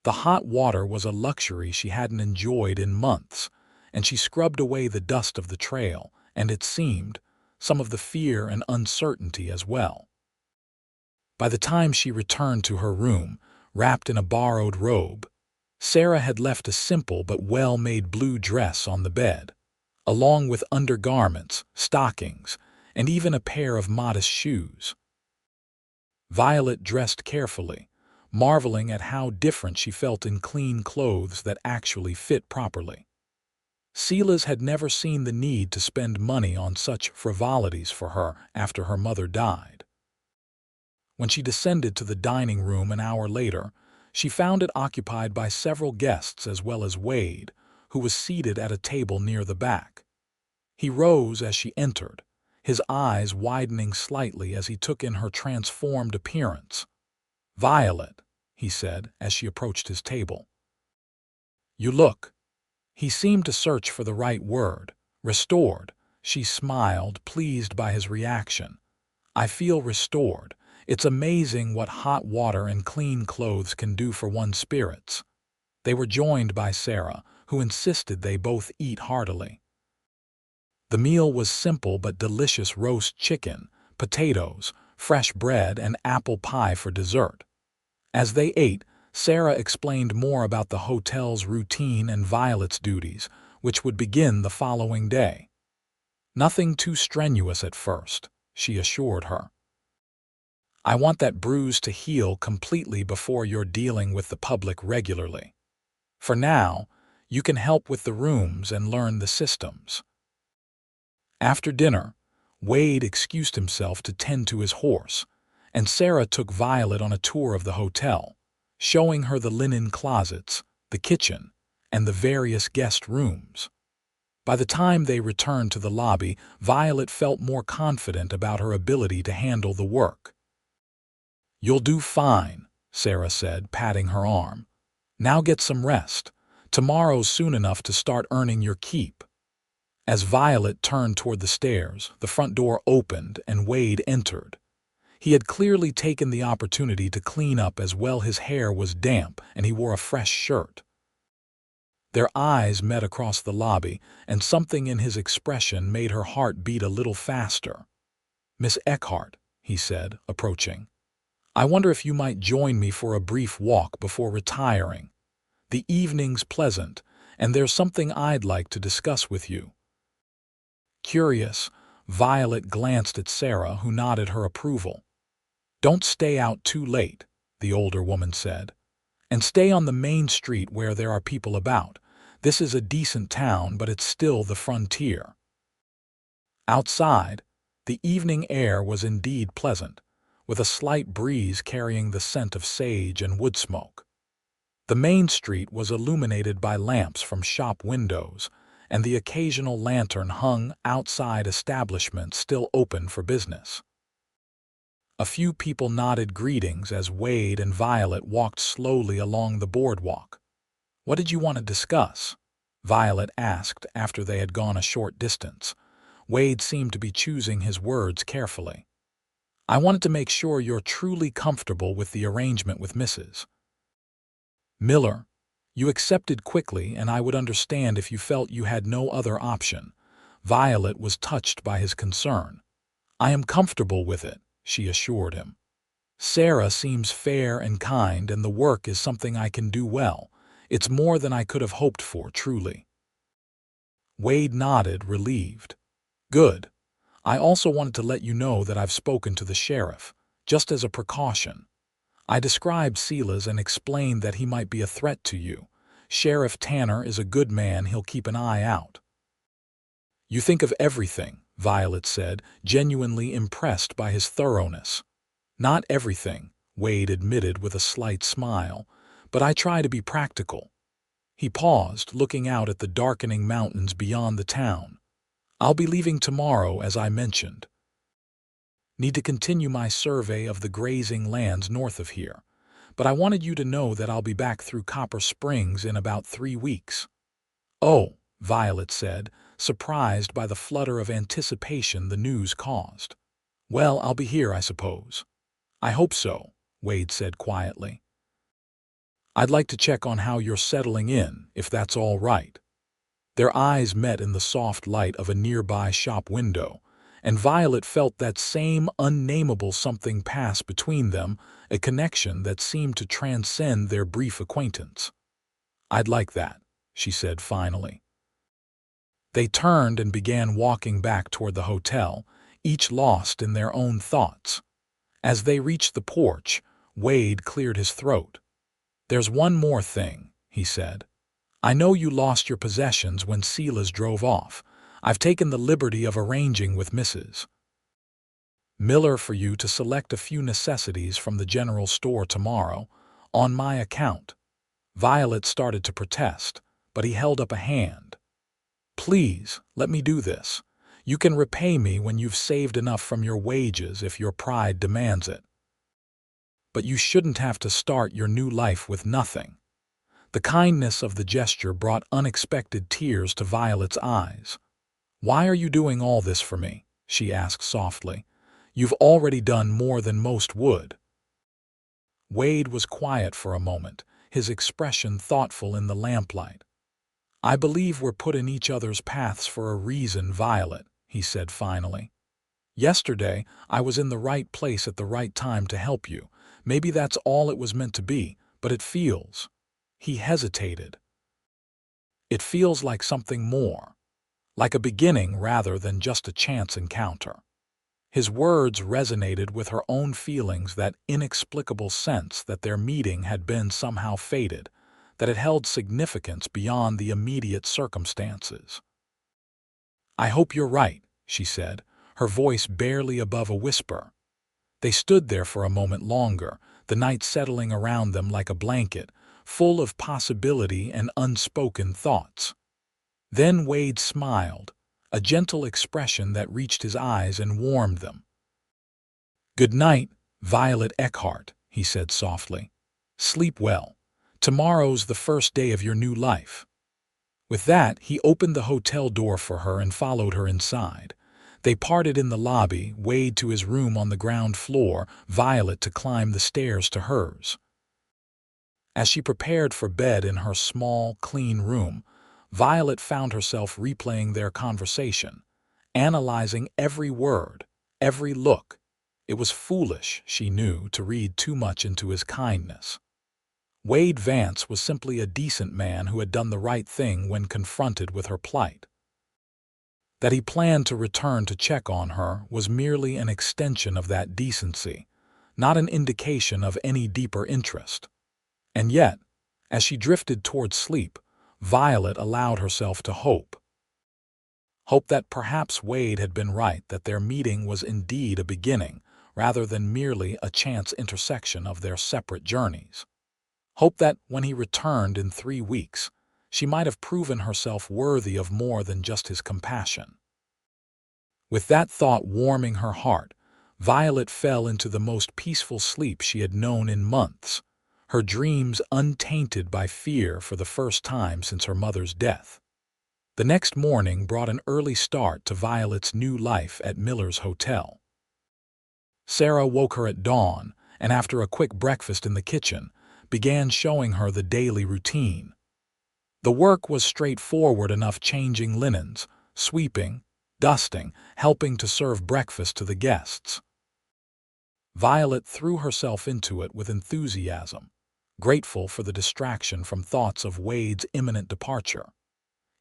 The hot water was a luxury she hadn't enjoyed in months, and she scrubbed away the dust of the trail, and it seemed, some of the fear and uncertainty as well. By the time she returned to her room, wrapped in a borrowed robe, Sarah had left a simple but well-made blue dress on the bed, along with undergarments, stockings, and even a pair of modest shoes. Violet dressed carefully, marveling at how different she felt in clean clothes that actually fit properly. Silas had never seen the need to spend money on such frivolities for her after her mother died. When she descended to the dining room an hour later, she found it occupied by several guests as well as Wade, who was seated at a table near the back. He rose as she entered, his eyes widening slightly as he took in her transformed appearance. "Violet," he said as she approached his table. "You look—" He seemed to search for the right word. "Restored." She smiled, pleased by his reaction. "I feel restored. It's amazing what hot water and clean clothes can do for one's spirits." They were joined by Sarah, who insisted they both eat heartily. The meal was simple but delicious: roast chicken, potatoes, fresh bread, and apple pie for dessert. As they ate, Sarah explained more about the hotel's routine and Violet's duties, which would begin the following day. "Nothing too strenuous at first," she assured her. "I want that bruise to heal completely before you're dealing with the public regularly. For now, you can help with the rooms and learn the systems." After dinner, Wade excused himself to tend to his horse, and Sarah took Violet on a tour of the hotel, showing her the linen closets, the kitchen, and the various guest rooms. By the time they returned to the lobby, Violet felt more confident about her ability to handle the work. "You'll do fine," Sarah said, patting her arm. "Now get some rest. Tomorrow's soon enough to start earning your keep." As Violet turned toward the stairs, the front door opened and Wade entered. He had clearly taken the opportunity to clean up as well. His hair was damp and he wore a fresh shirt. Their eyes met across the lobby, and something in his expression made her heart beat a little faster. "Miss Eckhart," he said, approaching, "I wonder if you might join me for a brief walk before retiring. The evening's pleasant, and there's something I'd like to discuss with you." Curious, Violet glanced at Sarah, who nodded her approval. "Don't stay out too late," the older woman said, "and stay on the main street where there are people about. This is a decent town, but it's still the frontier." Outside, the evening air was indeed pleasant, with a slight breeze carrying the scent of sage and wood smoke. The main street was illuminated by lamps from shop windows, and the occasional lantern hung outside establishments still open for business. A few people nodded greetings as Wade and Violet walked slowly along the boardwalk. "What did you want to discuss?" Violet asked after they had gone a short distance. Wade seemed to be choosing his words carefully. "I wanted to make sure you're truly comfortable with the arrangement with Mrs. Miller. You accepted quickly, and I would understand if you felt you had no other option." Violet was touched by his concern. "I am comfortable with it," she assured him. "Sarah seems fair and kind, and the work is something I can do well. It's more than I could have hoped for, truly." Wade nodded, relieved. "Good. I also wanted to let you know that I've spoken to the sheriff, just as a precaution. I described Silas and explained that he might be a threat to you. Sheriff Tanner is a good man. He'll keep an eye out." "You think of everything," Violet said, genuinely impressed by his thoroughness. "Not everything," Wade admitted with a slight smile, "but I try to be practical." He paused, looking out at the darkening mountains beyond the town. "I'll be leaving tomorrow, as I mentioned. Need to continue my survey of the grazing lands north of here, but I wanted you to know that I'll be back through Copper Springs in about 3 weeks. "Oh," Violet said, surprised by the flutter of anticipation the news caused. "Well, I'll be here, I suppose." "I hope so," Wade said quietly. "I'd like to check on how you're settling in, if that's all right." Their eyes met in the soft light of a nearby shop window, and Violet felt that same unnameable something pass between them, a connection that seemed to transcend their brief acquaintance. "I'd like that," she said finally. They turned and began walking back toward the hotel, each lost in their own thoughts. As they reached the porch, Wade cleared his throat. "There's one more thing," he said. "I know you lost your possessions when Silas drove off. I've taken the liberty of arranging with Mrs. Miller for you to select a few necessities from the general store tomorrow, on my account." Violet started to protest, but he held up a hand. "Please, let me do this. You can repay me when you've saved enough from your wages if your pride demands it. But you shouldn't have to start your new life with nothing." The kindness of the gesture brought unexpected tears to Violet's eyes. "Why are you doing all this for me?" she asked softly. "You've already done more than most would." Wade was quiet for a moment, his expression thoughtful in the lamplight. "I believe we're put in each other's paths for a reason, Violet," he said finally. "Yesterday, I was in the right place at the right time to help you. Maybe that's all it was meant to be, but it feels—" He hesitated. "It feels like something more. Like a beginning rather than just a chance encounter." His words resonated with her own feelings, that inexplicable sense that their meeting had been somehow fated, that it held significance beyond the immediate circumstances. "I hope you're right," she said, her voice barely above a whisper. They stood there for a moment longer, the night settling around them like a blanket, full of possibility and unspoken thoughts. Then Wade smiled, a gentle expression that reached his eyes and warmed them. "Good night, Violet Eckhart," he said softly. "Sleep well. Tomorrow's the first day of your new life." With that, he opened the hotel door for her and followed her inside. They parted in the lobby, Wade to his room on the ground floor, Violet to climb the stairs to hers. As she prepared for bed in her small, clean room, Violet found herself replaying their conversation, analyzing every word, every look. It was foolish, she knew, to read too much into his kindness. Wade Vance was simply a decent man who had done the right thing when confronted with her plight. That he planned to return to check on her was merely an extension of that decency, not an indication of any deeper interest. And yet, as she drifted toward sleep, Violet allowed herself to hope. Hope that perhaps Wade had been right, that their meeting was indeed a beginning, rather than merely a chance intersection of their separate journeys. Hope that, when he returned in 3 weeks, she might have proven herself worthy of more than just his compassion. With that thought warming her heart, Violet fell into the most peaceful sleep she had known in months, her dreams untainted by fear for the first time since her mother's death. The next morning brought an early start to Violet's new life at Miller's Hotel. Sarah woke her at dawn, and after a quick breakfast in the kitchen, began showing her the daily routine. The work was straightforward enough: changing linens, sweeping, dusting, helping to serve breakfast to the guests. Violet threw herself into it with enthusiasm, grateful for the distraction from thoughts of Wade's imminent departure.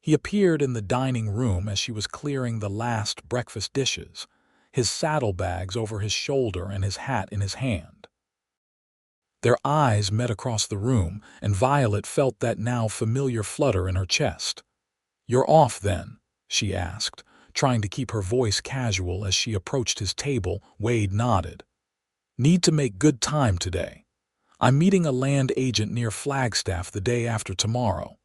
He appeared in the dining room as she was clearing the last breakfast dishes, his saddlebags over his shoulder and his hat in his hand. Their eyes met across the room, and Violet felt that now familiar flutter in her chest. "You're off, then?" she asked, trying to keep her voice casual as she approached his table. Wade nodded. "Need to make good time today. I'm meeting a land agent near Flagstaff the day after tomorrow."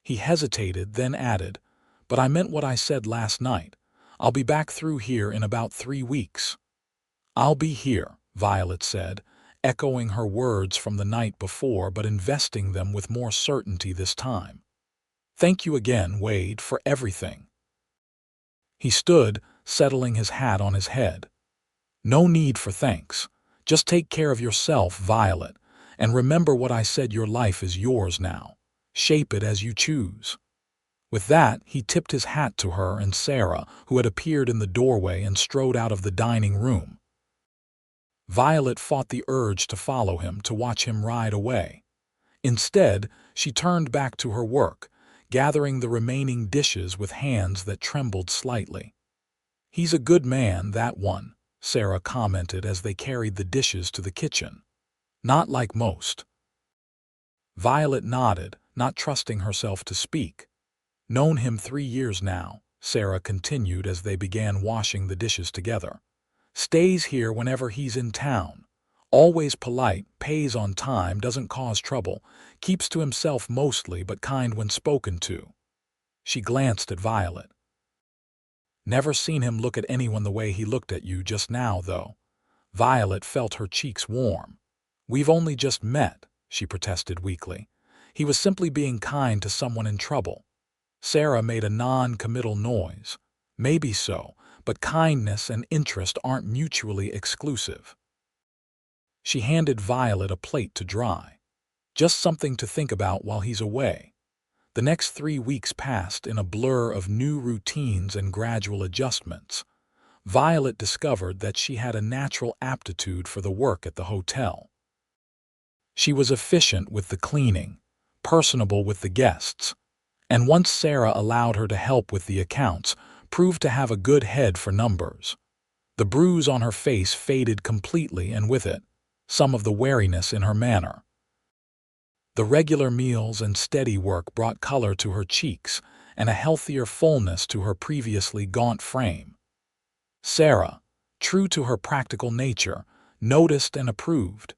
He hesitated, then added, "But I meant what I said last night. I'll be back through here in about 3 weeks. "I'll be here," Violet said, echoing her words from the night before but investing them with more certainty this time. "Thank you again, Wade, for everything." He stood, settling his hat on his head. "No need for thanks. Just take care of yourself, Violet, and remember what I said: your life is yours now. Shape it as you choose." With that, he tipped his hat to her and Sarah, who had appeared in the doorway, and strode out of the dining room. Violet fought the urge to follow him, to watch him ride away. Instead, she turned back to her work, gathering the remaining dishes with hands that trembled slightly. "He's a good man, that one," Sarah commented as they carried the dishes to the kitchen. "Not like most." Violet nodded, not trusting herself to speak. "Known him 3 years now," Sarah continued as they began washing the dishes together. "Stays here whenever he's in town. Always polite, pays on time, doesn't cause trouble, keeps to himself mostly but kind when spoken to." She glanced at Violet. "Never seen him look at anyone the way he looked at you just now, though." Violet felt her cheeks warm. "We've only just met," she protested weakly. "He was simply being kind to someone in trouble." Sarah made a non-committal noise. "Maybe so, but kindness and interest aren't mutually exclusive." She handed Violet a plate to dry. "Just something to think about while he's away." The next 3 weeks passed in a blur of new routines and gradual adjustments. Violet discovered that she had a natural aptitude for the work at the hotel. She was efficient with the cleaning, personable with the guests, and once Sarah allowed her to help with the accounts, proved to have a good head for numbers. The bruise on her face faded completely, and with it, some of the wariness in her manner. The regular meals and steady work brought color to her cheeks and a healthier fullness to her previously gaunt frame. Sarah, true to her practical nature, noticed and approved.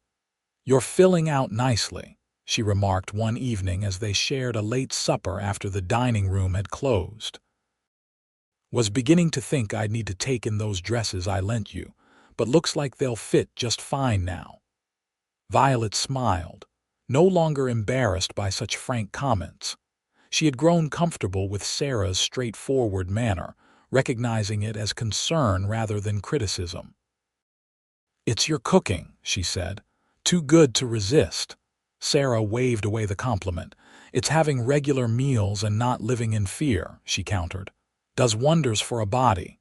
"You're filling out nicely," she remarked one evening as they shared a late supper after the dining room had closed. "Was beginning to think I'd need to take in those dresses I lent you, but looks like they'll fit just fine now." Violet smiled, no longer embarrassed by such frank comments. She had grown comfortable with Sarah's straightforward manner, recognizing it as concern rather than criticism. "It's your cooking," she said. "Too good to resist." Sarah waved away the compliment. "It's having regular meals and not living in fear," she countered. "Does wonders for a body."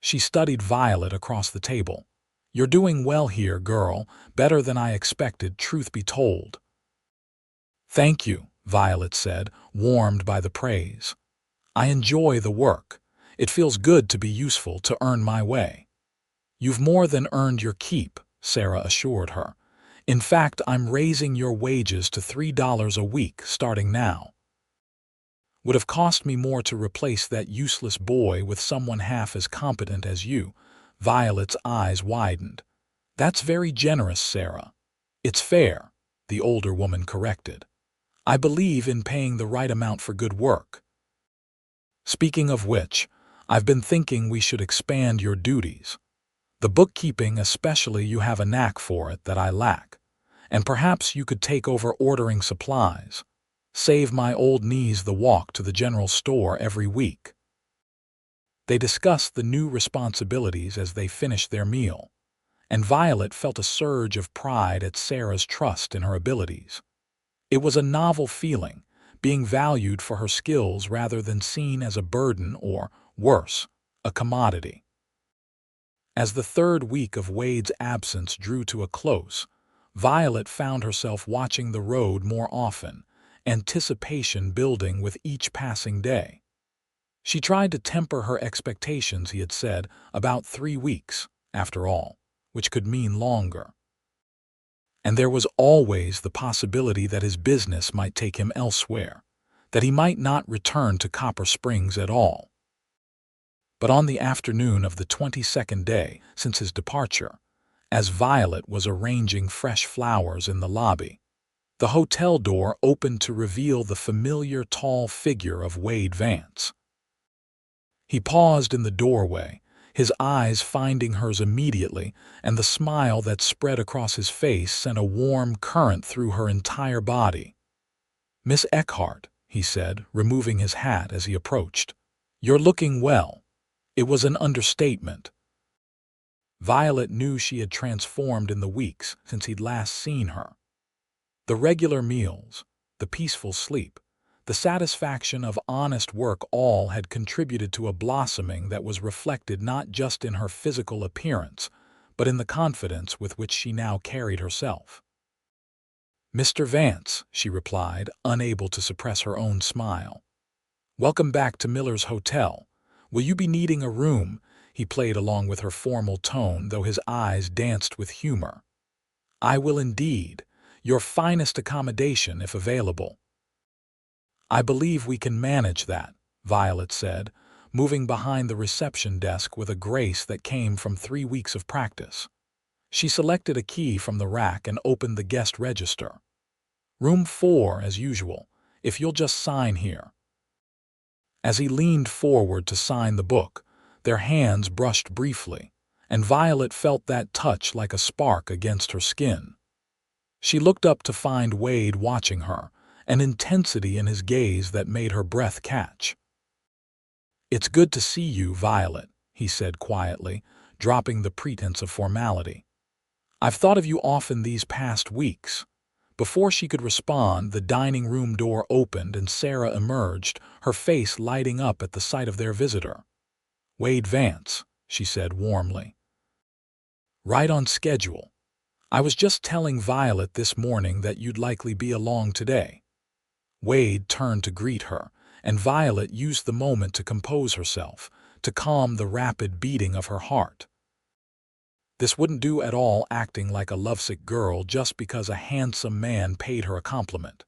She studied Violet across the table. "You're doing well here, girl. Better than I expected, truth be told." "Thank you," Violet said, warmed by the praise. "I enjoy the work. It feels good to be useful, to earn my way." "You've more than earned your keep," Sarah assured her. "In fact, I'm raising your wages to $3 a week starting now." "Would have cost me more to replace that useless boy with someone half as competent as you." Violet's eyes widened. "That's very generous, Sarah." "It's fair," the older woman corrected. "I believe in paying the right amount for good work." "Speaking of which, I've been thinking we should expand your duties. The bookkeeping especially, you have a knack for it that I lack. And perhaps you could take over ordering supplies. Save my old knees the walk to the general store every week." They discussed the new responsibilities as they finished their meal, and Violet felt a surge of pride at Sarah's trust in her abilities. It was a novel feeling, being valued for her skills rather than seen as a burden or, worse, a commodity. As the 3rd week of Wade's absence drew to a close, Violet found herself watching the road more often, anticipation building with each passing day. She tried to temper her expectations, he had said, about 3 weeks, after all, which could mean longer. And there was always the possibility that his business might take him elsewhere, that he might not return to Copper Springs at all. But on the afternoon of the 22nd day since his departure, as Violet was arranging fresh flowers in the lobby, the hotel door opened to reveal the familiar tall figure of Wade Vance. He paused in the doorway, his eyes finding hers immediately, and the smile that spread across his face sent a warm current through her entire body. "Miss Eckhart," he said, removing his hat as he approached. "You're looking well." It was an understatement. Violet knew she had transformed in the weeks since he'd last seen her. The regular meals, the peaceful sleep, the satisfaction of honest work all had contributed to a blossoming that was reflected not just in her physical appearance, but in the confidence with which she now carried herself. "Mr. Vance," she replied, unable to suppress her own smile. "Welcome back to Miller's Hotel. Will you be needing a room?" He played along with her formal tone, though his eyes danced with humor. "I will indeed. Your finest accommodation, if available." "I believe we can manage that," Violet said, moving behind the reception desk with a grace that came from 3 weeks of practice. She selected a key from the rack and opened the guest register. "Room 4, as usual, if you'll just sign here." As he leaned forward to sign the book, their hands brushed briefly, and Violet felt that touch like a spark against her skin. She looked up to find Wade watching her, an intensity in his gaze that made her breath catch. "It's good to see you, Violet," he said quietly, dropping the pretense of formality. "I've thought of you often these past weeks." Before she could respond, the dining room door opened and Sarah emerged, her face lighting up at the sight of their visitor. "Wade Vance," she said warmly. "Right on schedule. I was just telling Violet this morning that you'd likely be along today." Wade turned to greet her, and Violet used the moment to compose herself, to calm the rapid beating of her heart. This wouldn't do at all, acting like a lovesick girl just because a handsome man paid her a compliment.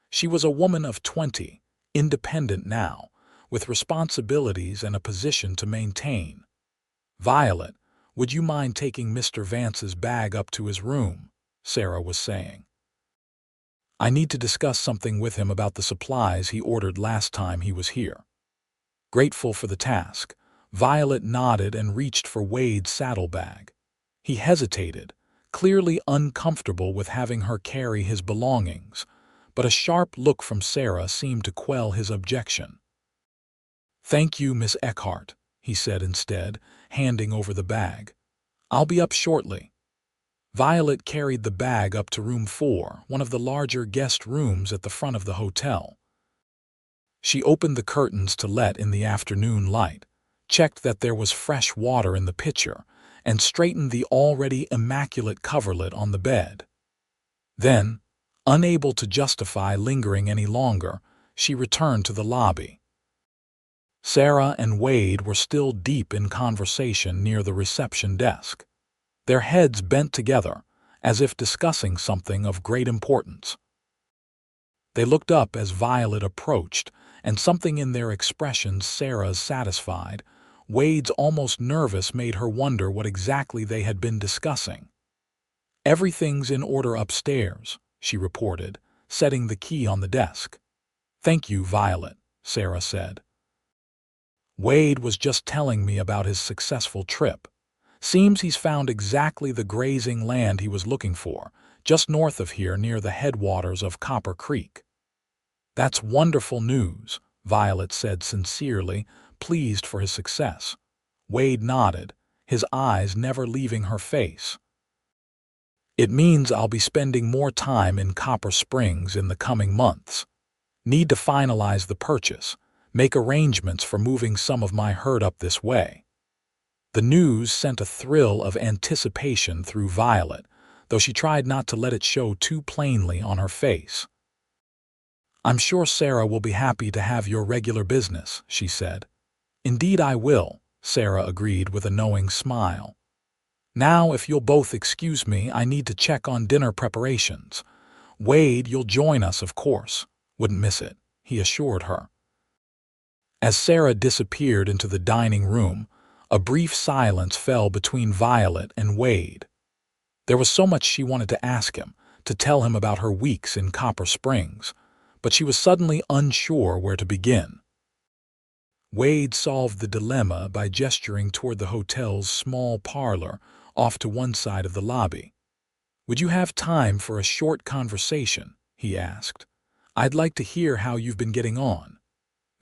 She was a woman of 20, independent now, with responsibilities and a position to maintain. "Violet, would you mind taking Mr. Vance's bag up to his room?" Sarah was saying. "I need to discuss something with him about the supplies he ordered last time he was here." Grateful for the task, Violet nodded and reached for Wade's saddlebag. He hesitated, clearly uncomfortable with having her carry his belongings, but a sharp look from Sarah seemed to quell his objection. "Thank you, Miss Eckhart," he said instead, handing over the bag. "I'll be up shortly." Violet carried the bag up to room 4, one of the larger guest rooms at the front of the hotel. She opened the curtains to let in the afternoon light, checked that there was fresh water in the pitcher, and straightened the already immaculate coverlet on the bed. Then, unable to justify lingering any longer, she returned to the lobby. Sarah and Wade were still deep in conversation near the reception desk, their heads bent together, as if discussing something of great importance. They looked up as Violet approached, and something in their expressions, Sarah's satisfied, Wade's almost nervous, made her wonder what exactly they had been discussing. "Everything's in order upstairs," she reported, setting the key on the desk. "Thank you, Violet," Sarah said. "Wade was just telling me about his successful trip. Seems he's found exactly the grazing land he was looking for, just north of here near the headwaters of Copper Creek." "That's wonderful news," Violet said sincerely, pleased for his success. Wade nodded, his eyes never leaving her face. "It means I'll be spending more time in Copper Springs in the coming months. Need to finalize the purchase, make arrangements for moving some of my herd up this way." The news sent a thrill of anticipation through Violet, though she tried not to let it show too plainly on her face. "I'm sure Sarah will be happy to have your regular business," she said. "Indeed I will," Sarah agreed with a knowing smile. "Now, if you'll both excuse me, I need to check on dinner preparations. Wade, you'll join us, of course. Wouldn't miss it," he assured her. As Sarah disappeared into the dining room, a brief silence fell between Violet and Wade. There was so much she wanted to ask him, to tell him about her weeks in Copper Springs, but she was suddenly unsure where to begin. Wade solved the dilemma by gesturing toward the hotel's small parlor off to one side of the lobby. "Would you have time for a short conversation?" he asked. "I'd like to hear how you've been getting on."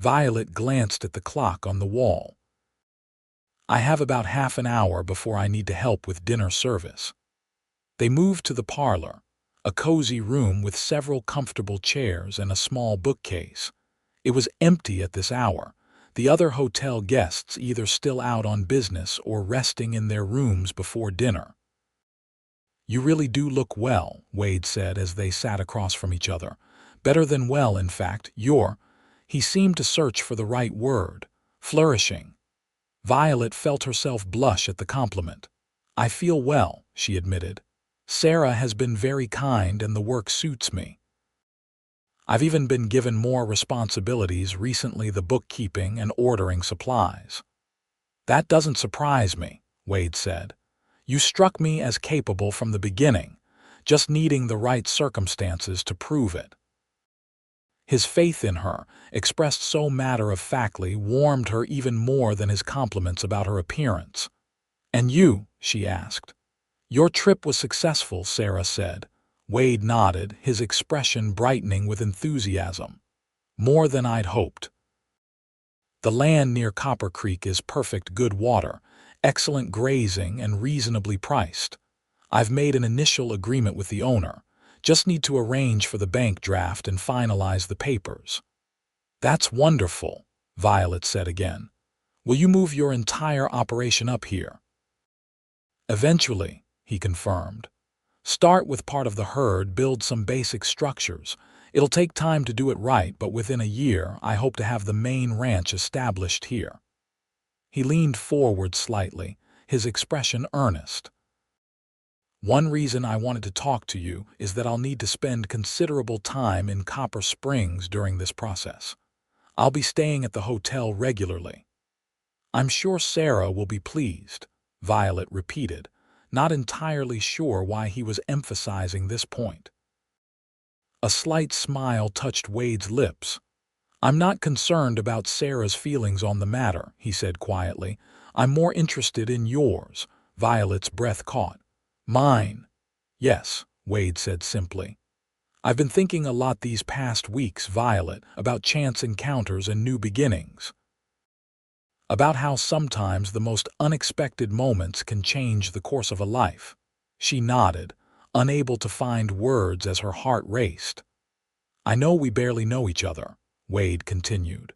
Violet glanced at the clock on the wall. "I have about half an hour before I need to help with dinner service." They moved to the parlor, a cozy room with several comfortable chairs and a small bookcase. It was empty at this hour, the other hotel guests either still out on business or resting in their rooms before dinner. "You really do look well," Wade said as they sat across from each other. "Better than well, in fact. You're—" He seemed to search for the right word. "Flourishing." Violet felt herself blush at the compliment. "I feel well," she admitted. "Sarah has been very kind and the work suits me. I've even been given more responsibilities recently, the bookkeeping and ordering supplies." "That doesn't surprise me," Wade said. "You struck me as capable from the beginning, just needing the right circumstances to prove it." His faith in her, expressed so matter-of-factly, warmed her even more than his compliments about her appearance. "And you?" she asked. "Your trip was successful," Sarah said. Wade nodded, his expression brightening with enthusiasm. "More than I'd hoped. The land near Copper Creek is perfect good water, excellent grazing, and reasonably priced. I've made an initial agreement with the owner. Just need to arrange for the bank draft and finalize the papers." "That's wonderful," Violet said again. "Will you move your entire operation up here?" "Eventually," he confirmed. "Start with part of the herd, build some basic structures. It'll take time to do it right, but within a year I hope to have the main ranch established here." He leaned forward slightly, his expression earnest. "One reason I wanted to talk to you is that I'll need to spend considerable time in Copper Springs during this process. I'll be staying at the hotel regularly." "I'm sure Sarah will be pleased," Violet repeated, not entirely sure why he was emphasizing this point. A slight smile touched Wade's lips. "I'm not concerned about Sarah's feelings on the matter," he said quietly. "I'm more interested in yours." Violet's breath caught. "Mine?" "Yes," Wade said simply. "I've been thinking a lot these past weeks, Violet, about chance encounters and new beginnings. About how sometimes the most unexpected moments can change the course of a life." She nodded, unable to find words as her heart raced. "I know we barely know each other," Wade continued.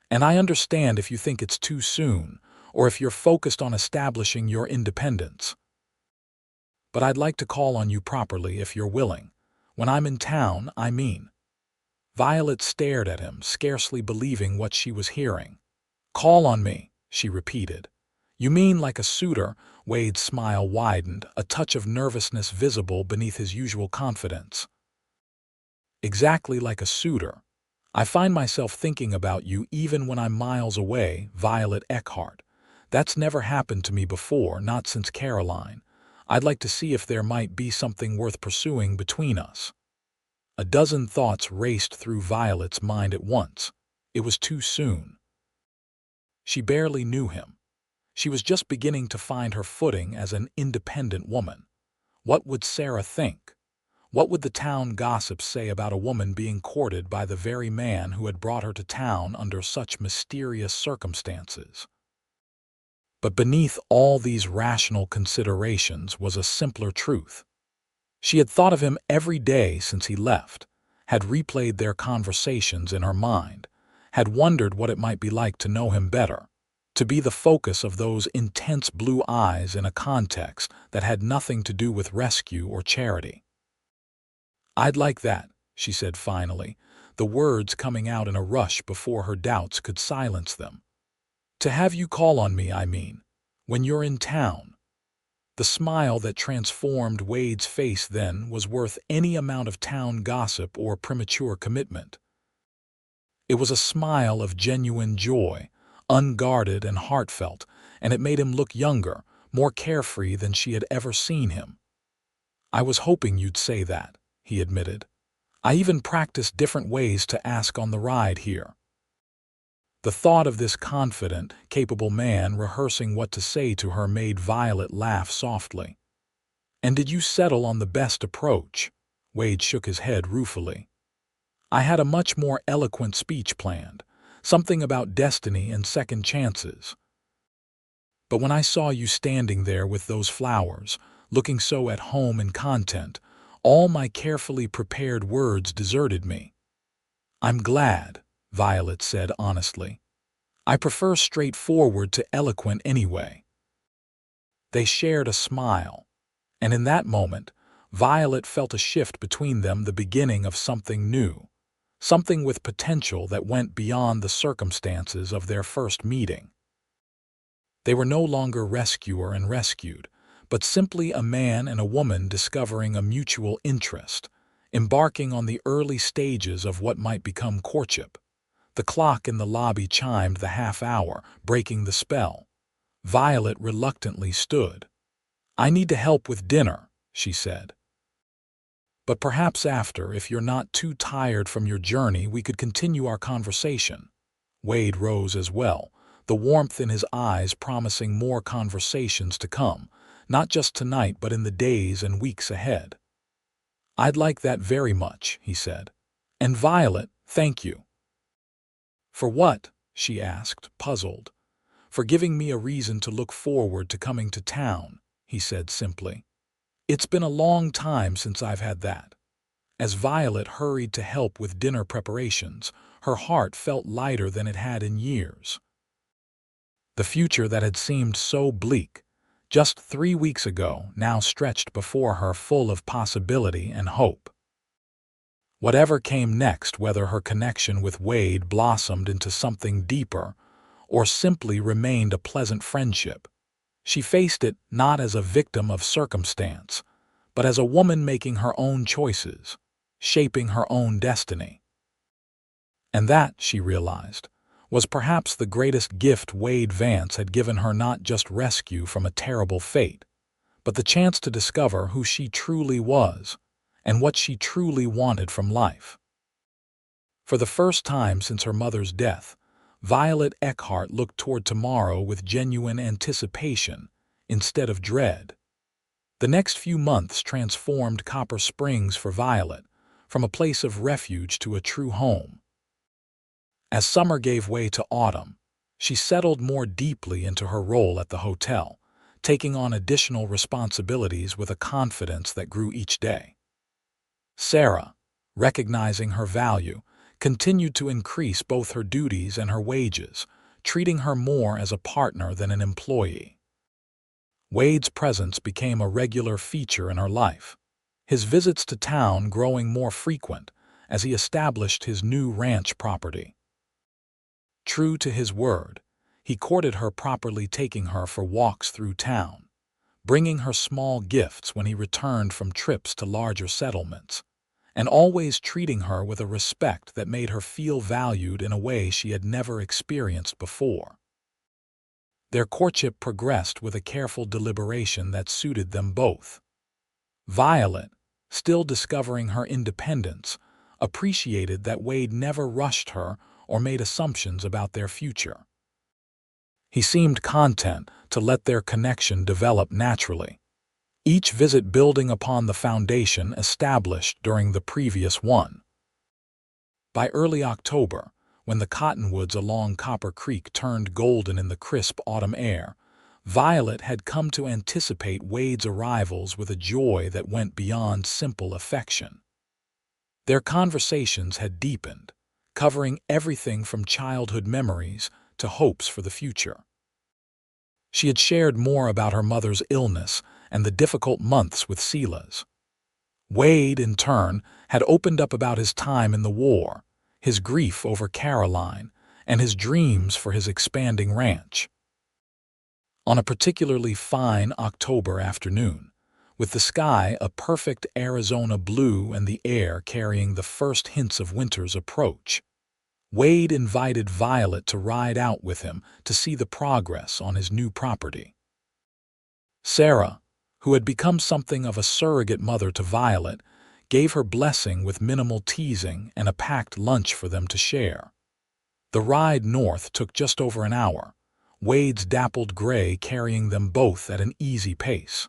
"And I understand if you think it's too soon, or if you're focused on establishing your independence. But I'd like to call on you properly if you're willing. When I'm in town, I mean." Violet stared at him, scarcely believing what she was hearing. "Call on me," she repeated. "You mean like a suitor?" Wade's smile widened, a touch of nervousness visible beneath his usual confidence. "Exactly like a suitor. I find myself thinking about you even when I'm miles away." Violet Eckhart. "That's never happened to me before, not since Caroline. I'd like to see if there might be something worth pursuing between us." A dozen thoughts raced through Violet's mind at once. It was too soon. She barely knew him. She was just beginning to find her footing as an independent woman. What would Sarah think? What would the town gossips say about a woman being courted by the very man who had brought her to town under such mysterious circumstances? But beneath all these rational considerations was a simpler truth. She had thought of him every day since he left, had replayed their conversations in her mind, had wondered what it might be like to know him better, to be the focus of those intense blue eyes in a context that had nothing to do with rescue or charity. "I'd like that," she said finally, the words coming out in a rush before her doubts could silence them. "To have you call on me, I mean, when you're in town." The smile that transformed Wade's face then was worth any amount of town gossip or premature commitment. It was a smile of genuine joy, unguarded and heartfelt, and it made him look younger, more carefree than she had ever seen him. "I was hoping you'd say that," he admitted. "I even practiced different ways to ask on the ride here." The thought of this confident, capable man rehearsing what to say to her made Violet laugh softly. "And did you settle on the best approach?" Wade shook his head ruefully. "I had a much more eloquent speech planned, something about destiny and second chances. But when I saw you standing there with those flowers, looking so at home and content, all my carefully prepared words deserted me." "I'm glad," Violet said honestly. "I prefer straightforward to eloquent anyway." They shared a smile, and in that moment, Violet felt a shift between them, the beginning of something new, something with potential that went beyond the circumstances of their first meeting. They were no longer rescuer and rescued, but simply a man and a woman discovering a mutual interest, embarking on the early stages of what might become courtship. The clock in the lobby chimed the half-hour, breaking the spell. Violet reluctantly stood. "I need to help with dinner," she said. "But perhaps after, if you're not too tired from your journey, we could continue our conversation." Wade rose as well, the warmth in his eyes promising more conversations to come, not just tonight but in the days and weeks ahead. "I'd like that very much," he said. "And Violet, thank you." "For what?" she asked, puzzled. "For giving me a reason to look forward to coming to town," he said simply. "It's been a long time since I've had that." As Violet hurried to help with dinner preparations, her heart felt lighter than it had in years. The future that had seemed so bleak just 3 weeks ago now stretched before her, full of possibility and hope. Whatever came next, whether her connection with Wade blossomed into something deeper or simply remained a pleasant friendship, she faced it not as a victim of circumstance, but as a woman making her own choices, shaping her own destiny. And that, she realized, was perhaps the greatest gift Wade Vance had given her, not just rescue from a terrible fate, but the chance to discover who she truly was and what she truly wanted from life. For the first time since her mother's death, Violet Eckhart looked toward tomorrow with genuine anticipation instead of dread. The next few months transformed Copper Springs for Violet, from a place of refuge to a true home. As summer gave way to autumn, she settled more deeply into her role at the hotel, taking on additional responsibilities with a confidence that grew each day. Sarah, recognizing her value, continued to increase both her duties and her wages, treating her more as a partner than an employee. Wade's presence became a regular feature in her life, his visits to town growing more frequent as he established his new ranch property. True to his word, he courted her, properly taking her for walks through town, bringing her small gifts when he returned from trips to larger settlements, and always treating her with a respect that made her feel valued in a way she had never experienced before. Their courtship progressed with a careful deliberation that suited them both. Violet, still discovering her independence, appreciated that Wade never rushed her or made assumptions about their future. He seemed content to let their connection develop naturally, each visit building upon the foundation established during the previous one. By early October, when the cottonwoods along Copper Creek turned golden in the crisp autumn air, Violet had come to anticipate Wade's arrivals with a joy that went beyond simple affection. Their conversations had deepened, covering everything from childhood memories to hopes for the future. She had shared more about her mother's illness and the difficult months with Silas. Wade, in turn, had opened up about his time in the war, his grief over Caroline, and his dreams for his expanding ranch. On a particularly fine October afternoon, with the sky a perfect Arizona blue and the air carrying the first hints of winter's approach, Wade invited Violet to ride out with him to see the progress on his new property. Sarah, who had become something of a surrogate mother to Violet, gave her blessing with minimal teasing and a packed lunch for them to share. The ride north took just over an hour, Wade's dappled gray carrying them both at an easy pace.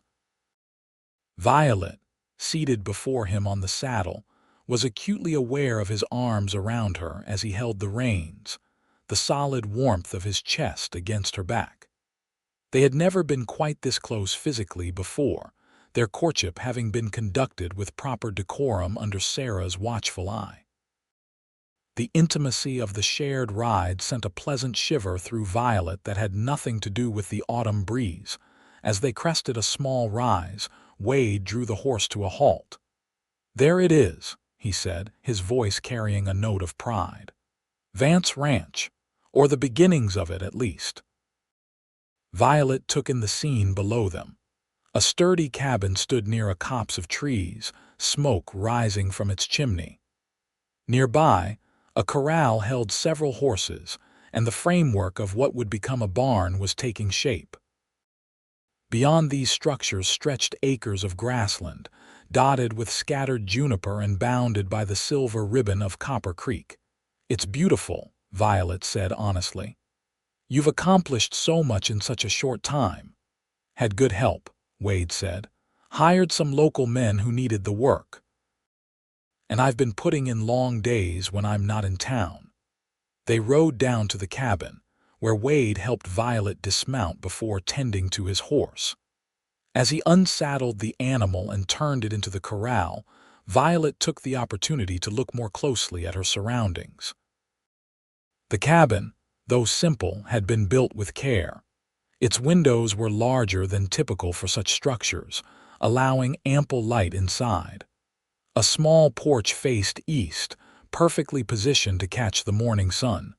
Violet, seated before him on the saddle, was acutely aware of his arms around her as he held the reins, the solid warmth of his chest against her back. They had never been quite this close physically before, their courtship having been conducted with proper decorum under Sarah's watchful eye. The intimacy of the shared ride sent a pleasant shiver through Violet that had nothing to do with the autumn breeze. As they crested a small rise, Wade drew the horse to a halt. "There it is," he said, his voice carrying a note of pride. "Vance Ranch, or the beginnings of it at least." Violet took in the scene below them. A sturdy cabin stood near a copse of trees, smoke rising from its chimney. Nearby, a corral held several horses, and the framework of what would become a barn was taking shape. Beyond these structures stretched acres of grassland, dotted with scattered juniper and bounded by the silver ribbon of Copper Creek. "It's beautiful," Violet said honestly. "You've accomplished so much in such a short time." "Had good help," Wade said. "Hired some local men who needed the work. And I've been putting in long days when I'm not in town." They rode down to the cabin, where Wade helped Violet dismount before tending to his horse. As he unsaddled the animal and turned it into the corral, Violet took the opportunity to look more closely at her surroundings. The cabin, though simple, had been built with care. Its windows were larger than typical for such structures, allowing ample light inside. A small porch faced east, perfectly positioned to catch the morning sun.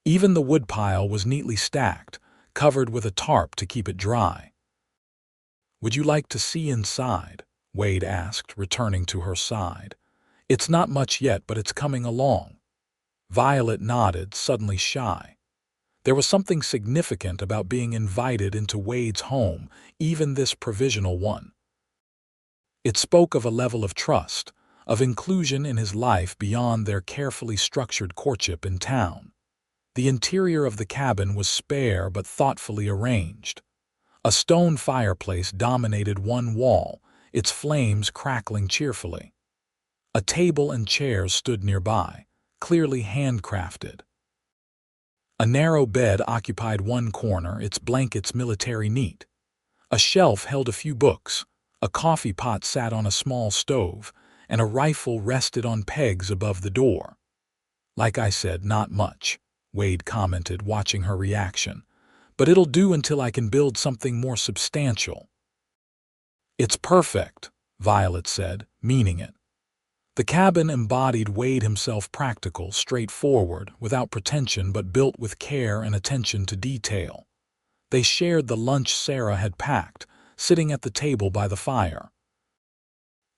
Even the woodpile was neatly stacked, covered with a tarp to keep it dry. "Would you like to see inside?" Wade asked, returning to her side. "It's not much yet, but it's coming along." Violet nodded, suddenly shy. There was something significant about being invited into Wade's home, even this provisional one. It spoke of a level of trust, of inclusion in his life beyond their carefully structured courtship in town. The interior of the cabin was spare but thoughtfully arranged. A stone fireplace dominated one wall, its flames crackling cheerfully. A table and chairs stood nearby, clearly handcrafted. A narrow bed occupied one corner, its blankets military neat. A shelf held a few books, a coffee pot sat on a small stove, and a rifle rested on pegs above the door. "Like I said, not much," Wade commented, watching her reaction. "But it'll do until I can build something more substantial." "It's perfect," Violet said, meaning it. The cabin embodied Wade himself, practical, straightforward, without pretension but built with care and attention to detail. They shared the lunch Sarah had packed, sitting at the table by the fire.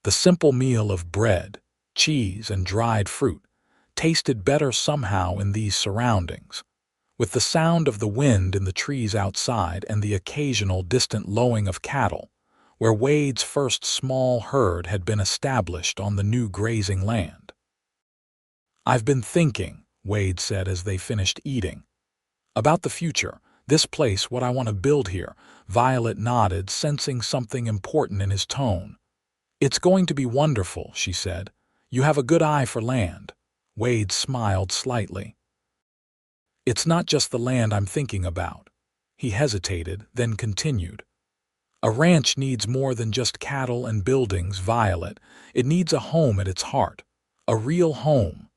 The simple meal of bread, cheese, and dried fruit tasted better somehow in these surroundings. With the sound of the wind in the trees outside and the occasional distant lowing of cattle, where Wade's first small herd had been established on the new grazing land. "I've been thinking," Wade said as they finished eating, "about the future, this place, what I want to build here." Violet nodded, sensing something important in his tone. "It's going to be wonderful," she said. "You have a good eye for land." Wade smiled slightly. "It's not just the land I'm thinking about." He hesitated, then continued. "A ranch needs more than just cattle and buildings, Violet. It needs a home at its heart. A real home."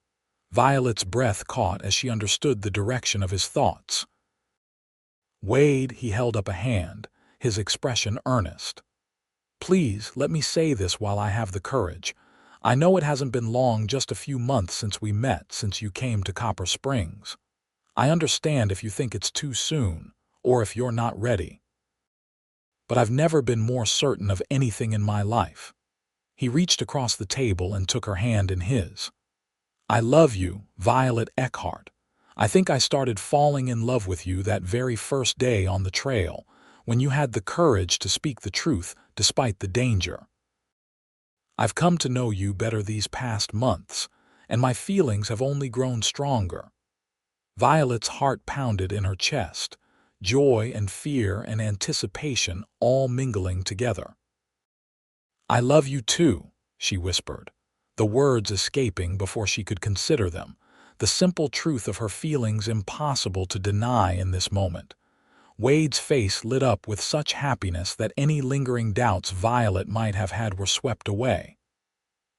Violet's breath caught as she understood the direction of his thoughts. "Wade," he held up a hand, his expression earnest. "Please, let me say this while I have the courage. I know it hasn't been long, just a few months since we met, since you came to Copper Springs. I understand if you think it's too soon, or if you're not ready. But I've never been more certain of anything in my life." He reached across the table and took her hand in his. "I love you, Violet Eckhart. I think I started falling in love with you that very first day on the trail, when you had the courage to speak the truth despite the danger. I've come to know you better these past months, and my feelings have only grown stronger." Violet's heart pounded in her chest, joy and fear and anticipation all mingling together. "I love you too," she whispered, the words escaping before she could consider them, the simple truth of her feelings impossible to deny in this moment. Wade's face lit up with such happiness that any lingering doubts Violet might have had were swept away.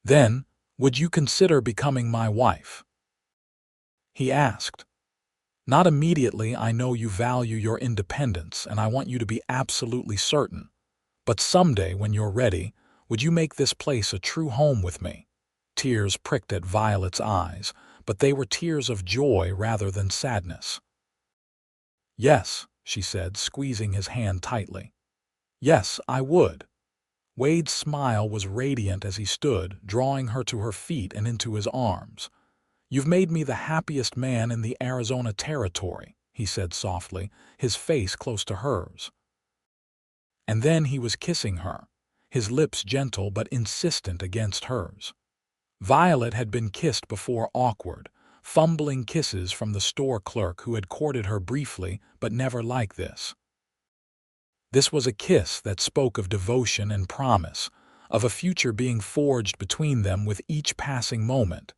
"Then, would you consider becoming my wife?" he asked. "Not immediately. I know you value your independence, and I want you to be absolutely certain. But someday, when you're ready, would you make this place a true home with me?" Tears pricked at Violet's eyes, but they were tears of joy rather than sadness. "Yes," she said, squeezing his hand tightly. Yes, I would. Wade's smile was radiant as he stood, drawing her to her feet and into his arms. You've made me the happiest man in the Arizona Territory, he said softly, his face close to hers. And then he was kissing her, his lips gentle but insistent against hers. Violet had been kissed before, awkward, fumbling kisses from the store clerk who had courted her briefly, but never like this. This was a kiss that spoke of devotion and promise, of a future being forged between them with each passing moment.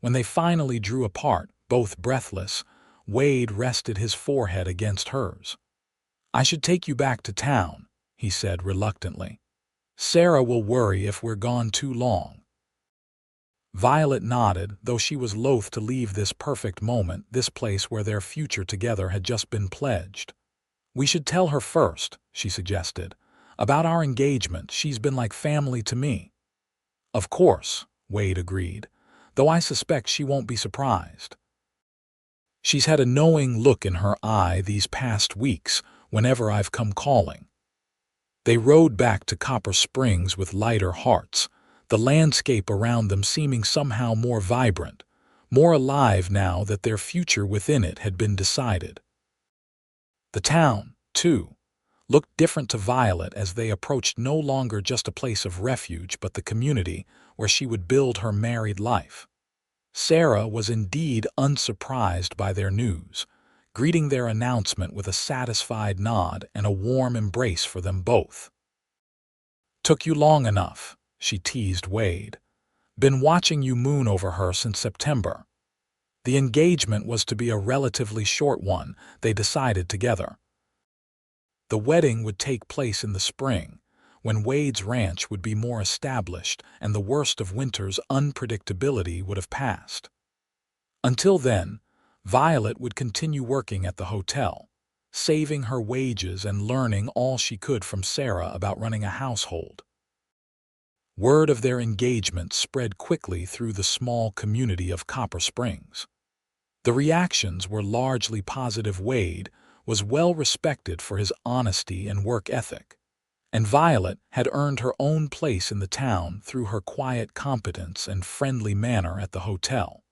When they finally drew apart, both breathless, Wade rested his forehead against hers. I should take you back to town, he said reluctantly. Sarah will worry if we're gone too long. Violet nodded, though she was loath to leave this perfect moment, this place where their future together had just been pledged. We should tell her first, she suggested. About our engagement, she's been like family to me. Of course, Wade agreed, though I suspect she won't be surprised. She's had a knowing look in her eye these past weeks whenever I've come calling. They rode back to Copper Springs with lighter hearts, the landscape around them seeming somehow more vibrant, more alive now that their future within it had been decided. The town, too, looked different to Violet as they approached no longer just a place of refuge but the community where she would build her married life. Sarah was indeed unsurprised by their news, greeting their announcement with a satisfied nod and a warm embrace for them both. Took you long enough, she teased Wade. Been watching you moon over her since September. The engagement was to be a relatively short one, they decided together. The wedding would take place in the spring, when Wade's ranch would be more established and the worst of winter's unpredictability would have passed. Until then, Violet would continue working at the hotel, saving her wages and learning all she could from Sarah about running a household. Word of their engagement spread quickly through the small community of Copper Springs. The reactions were largely positive. Wade was well respected for his honesty and work ethic, and Violet had earned her own place in the town through her quiet competence and friendly manner at the hotel.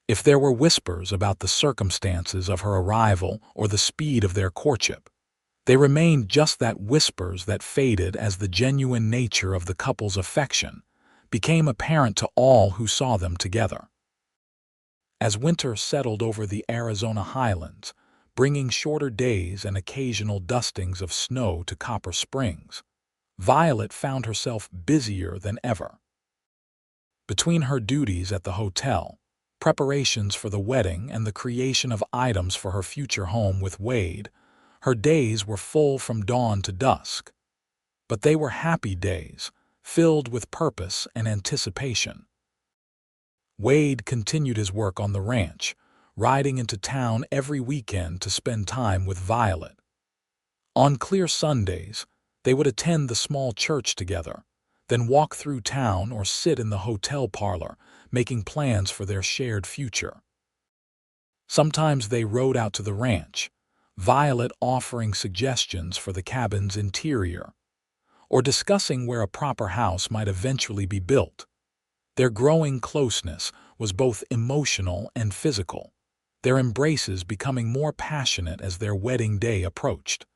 If there were whispers about the circumstances of her arrival or the speed of their courtship, they remained just that, whispers that faded as the genuine nature of the couple's affection became apparent to all who saw them together. As winter settled over the Arizona highlands, bringing shorter days and occasional dustings of snow to Copper Springs, Violet found herself busier than ever. Between her duties at the hotel, preparations for the wedding, and the creation of items for her future home with Wade, her days were full from dawn to dusk. But they were happy days, filled with purpose and anticipation. Wade continued his work on the ranch, riding into town every weekend to spend time with Violet. On clear Sundays, they would attend the small church together, then walk through town or sit in the hotel parlor, making plans for their shared future. Sometimes they rode out to the ranch, Violet offering suggestions for the cabin's interior, or discussing where a proper house might eventually be built. Their growing closeness was both emotional and physical, their embraces becoming more passionate as their wedding day approached.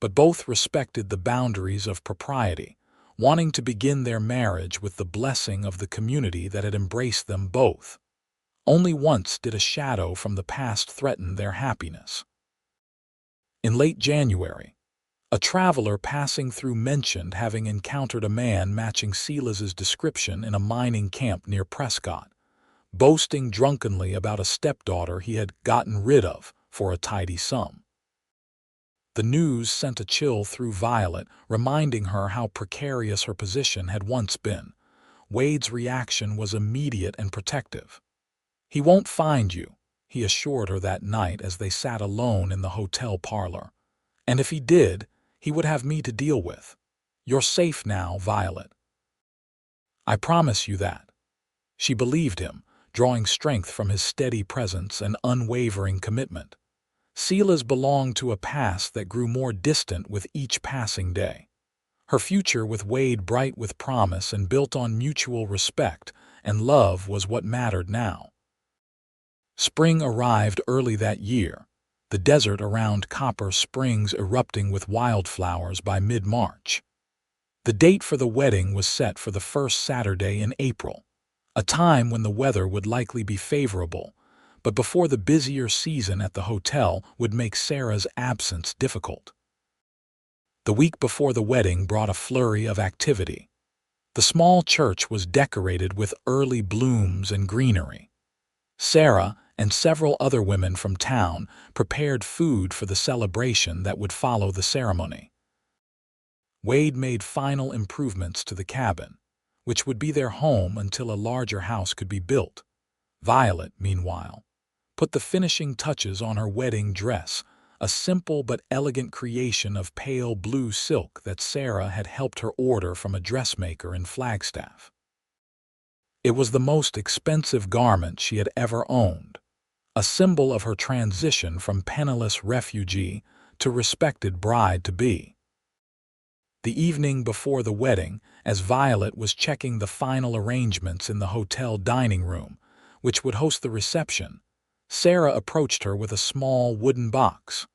But both respected the boundaries of propriety, wanting to begin their marriage with the blessing of the community that had embraced them both. Only once did a shadow from the past threaten their happiness. In late January, a traveler passing through mentioned having encountered a man matching Silas's description in a mining camp near Prescott, boasting drunkenly about a stepdaughter he had gotten rid of for a tidy sum. The news sent a chill through Violet, reminding her how precarious her position had once been. Wade's reaction was immediate and protective. "He won't find you," he assured her that night as they sat alone in the hotel parlor. "And if he did, he would have me to deal with. You're safe now, Violet. I promise you that." She believed him, drawing strength from his steady presence and unwavering commitment. Silas belonged to a past that grew more distant with each passing day. Her future with Wade bright with promise and built on mutual respect and love was what mattered now. Spring arrived early that year, the desert around Copper Springs erupting with wildflowers by mid-March. The date for the wedding was set for the first Saturday in April, a time when the weather would likely be favorable, but before the busier season at the hotel would make Sarah's absence difficult. The week before the wedding brought a flurry of activity. The small church was decorated with early blooms and greenery. Sarah and several other women from town prepared food for the celebration that would follow the ceremony. Wade made final improvements to the cabin, which would be their home until a larger house could be built. Violet, meanwhile, put the finishing touches on her wedding dress, a simple but elegant creation of pale blue silk that Sarah had helped her order from a dressmaker in Flagstaff. It was the most expensive garment she had ever owned, a symbol of her transition from penniless refugee to respected bride-to-be. The evening before the wedding, as Violet was checking the final arrangements in the hotel dining room, which would host the reception, Sarah approached her with a small wooden box.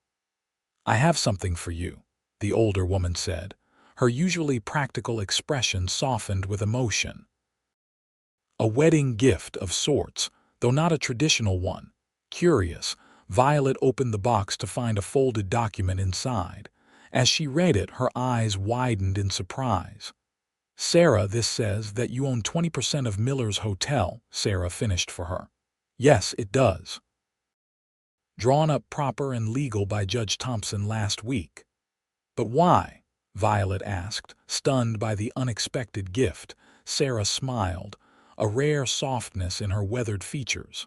"I have something for you," the older woman said, her usually practical expression softened with emotion. A wedding gift of sorts, though not a traditional one. Curious, Violet opened the box to find a folded document inside. As she read it, her eyes widened in surprise. "Sarah, this says that you own 20% of Miller's Hotel," Sarah finished for her. "Yes, it does. Drawn up proper and legal by Judge Thompson last week." "But why?" Violet asked, stunned by the unexpected gift. Sarah smiled, a rare softness in her weathered features.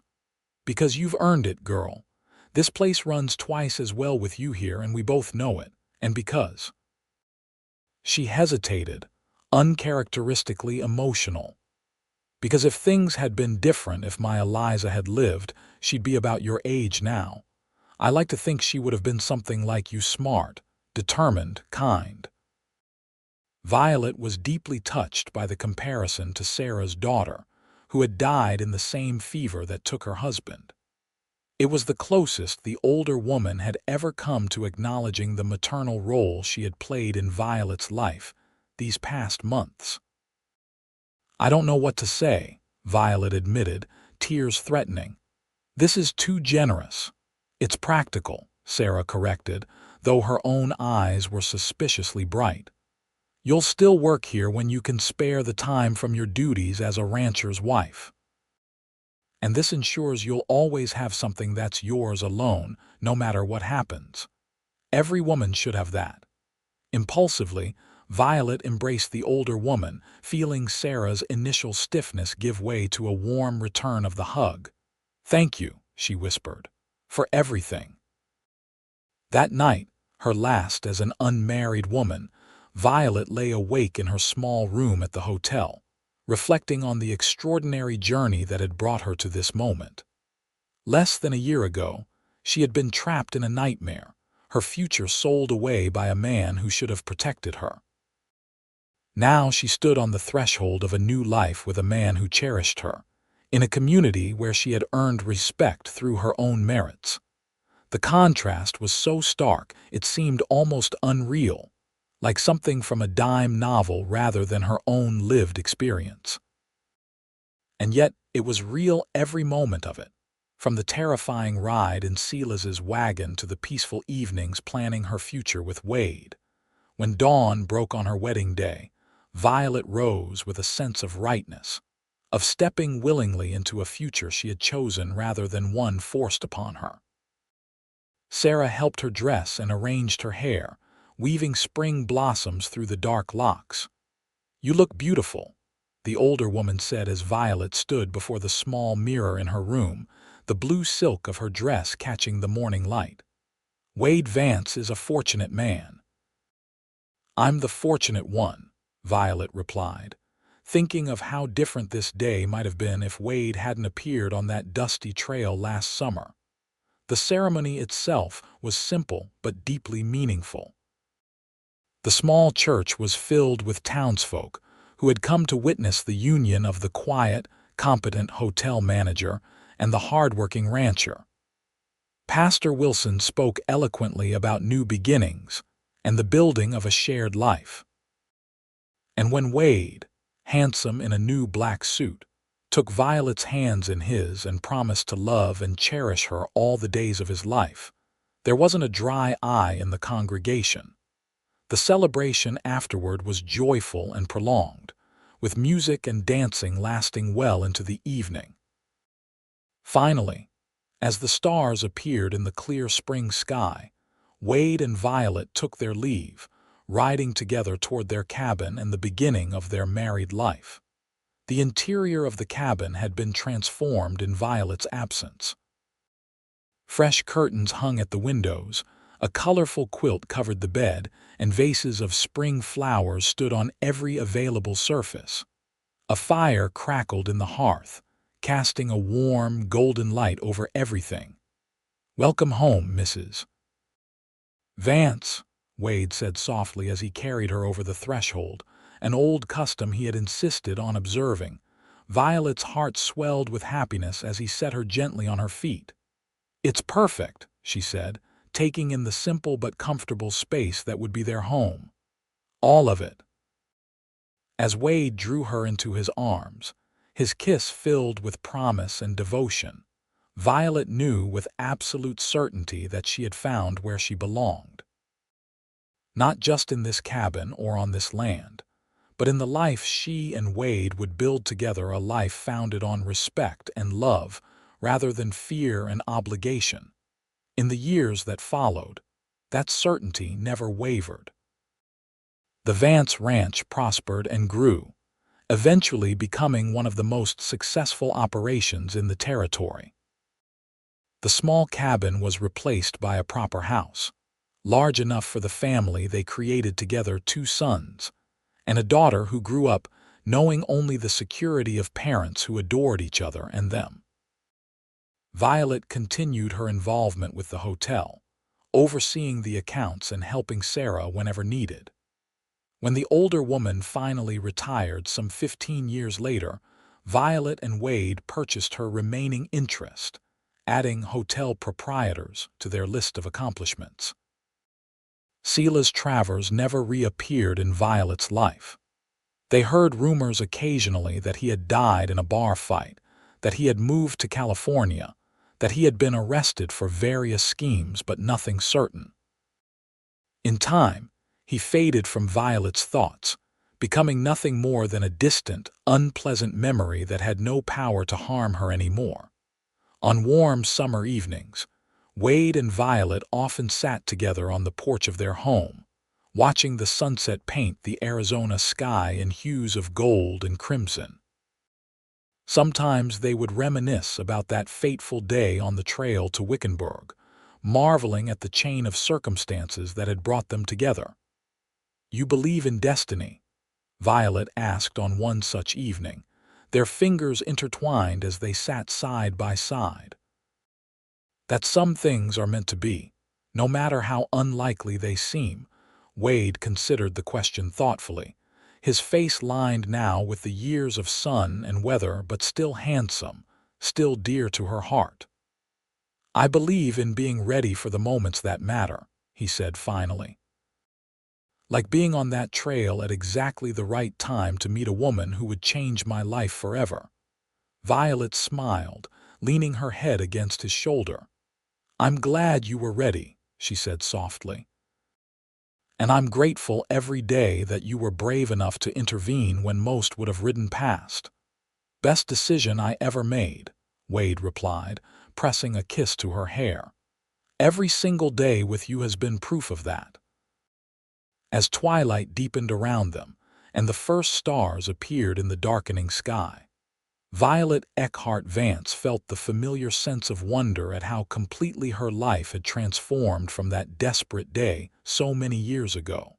"Because you've earned it, girl. This place runs twice as well with you here, and we both know it. And because—" She hesitated, uncharacteristically emotional. "Because if things had been different, if my Eliza had lived, she'd be about your age now. I like to think she would have been something like you, smart, determined, kind." Violet was deeply touched by the comparison to Sarah's daughter, who had died in the same fever that took her husband. It was the closest the older woman had ever come to acknowledging the maternal role she had played in Violet's life these past months. "I don't know what to say," Violet admitted, tears threatening. "This is too generous." "It's practical," Sarah corrected, though her own eyes were suspiciously bright. "You'll still work here when you can spare the time from your duties as a rancher's wife. And this ensures you'll always have something that's yours alone, no matter what happens. Every woman should have that." Impulsively, Violet embraced the older woman, feeling Sarah's initial stiffness give way to a warm return of the hug. "Thank you," she whispered, "for everything." That night, her last as an unmarried woman, Violet lay awake in her small room at the hotel, reflecting on the extraordinary journey that had brought her to this moment. Less than a year ago, she had been trapped in a nightmare, her future sold away by a man who should have protected her. Now she stood on the threshold of a new life with a man who cherished her, in a community where she had earned respect through her own merits. The contrast was so stark it seemed almost unreal, like something from a dime novel rather than her own lived experience. And yet it was real every moment of it, from the terrifying ride in Silas's wagon to the peaceful evenings planning her future with Wade. When dawn broke on her wedding day, Violet rose with a sense of rightness, of stepping willingly into a future she had chosen rather than one forced upon her. Sarah helped her dress and arranged her hair, weaving spring blossoms through the dark locks. "You look beautiful," the older woman said as Violet stood before the small mirror in her room, the blue silk of her dress catching the morning light. "Wade Vance is a fortunate man." "I'm the fortunate one," Violet replied, thinking of how different this day might have been if Wade hadn't appeared on that dusty trail last summer. The ceremony itself was simple but deeply meaningful. The small church was filled with townsfolk who had come to witness the union of the quiet, competent hotel manager and the hard-working rancher. Pastor Wilson spoke eloquently about new beginnings and the building of a shared life. And when Wade, handsome in a new black suit, took Violet's hands in his and promised to love and cherish her all the days of his life, there wasn't a dry eye in the congregation. The celebration afterward was joyful and prolonged, with music and dancing lasting well into the evening. Finally, as the stars appeared in the clear spring sky, Wade and Violet took their leave, riding together toward their cabin and the beginning of their married life. The interior of the cabin had been transformed in Violet's absence. Fresh curtains hung at the windows, a colorful quilt covered the bed, and vases of spring flowers stood on every available surface. A fire crackled in the hearth, casting a warm, golden light over everything. "Welcome home, Mrs. Vance," Wade said softly as he carried her over the threshold, an old custom he had insisted on observing. Violet's heart swelled with happiness as he set her gently on her feet. "It's perfect," she said, taking in the simple but comfortable space that would be their home. All of it. As Wade drew her into his arms, his kiss filled with promise and devotion, Violet knew with absolute certainty that she had found where she belonged. Not just in this cabin or on this land, but in the life she and Wade would build together, a life founded on respect and love rather than fear and obligation. In the years that followed, that certainty never wavered. The Vance Ranch prospered and grew, eventually becoming one of the most successful operations in the territory. The small cabin was replaced by a proper house, large enough for the family they created together, 2 sons, and a daughter who grew up knowing only the security of parents who adored each other and them. Violet continued her involvement with the hotel, overseeing the accounts and helping Sarah whenever needed. When the older woman finally retired some 15 years later, Violet and Wade purchased her remaining interest, adding hotel proprietors to their list of accomplishments. Silas Travers never reappeared in Violet's life. They heard rumors occasionally that he had died in a bar fight, that he had moved to California, that he had been arrested for various schemes, but nothing certain. In time, he faded from Violet's thoughts, becoming nothing more than a distant, unpleasant memory that had no power to harm her anymore. On warm summer evenings, Wade and Violet often sat together on the porch of their home, watching the sunset paint the Arizona sky in hues of gold and crimson. Sometimes they would reminisce about that fateful day on the trail to Wickenburg, marveling at the chain of circumstances that had brought them together. "You believe in destiny?" Violet asked on one such evening, their fingers intertwined as they sat side by side. "That some things are meant to be, no matter how unlikely they seem." Wade considered the question thoughtfully, his face lined now with the years of sun and weather, but still handsome, still dear to her heart. "I believe in being ready for the moments that matter," he said finally. "Like being on that trail at exactly the right time to meet a woman who would change my life forever." Violet smiled, leaning her head against his shoulder. "I'm glad you were ready," she said softly. "And I'm grateful every day that you were brave enough to intervene when most would have ridden past." "Best decision I ever made," Wade replied, pressing a kiss to her hair. "Every single day with you has been proof of that." As twilight deepened around them and the first stars appeared in the darkening sky, Violet Eckhart Vance felt the familiar sense of wonder at how completely her life had transformed from that desperate day so many years ago.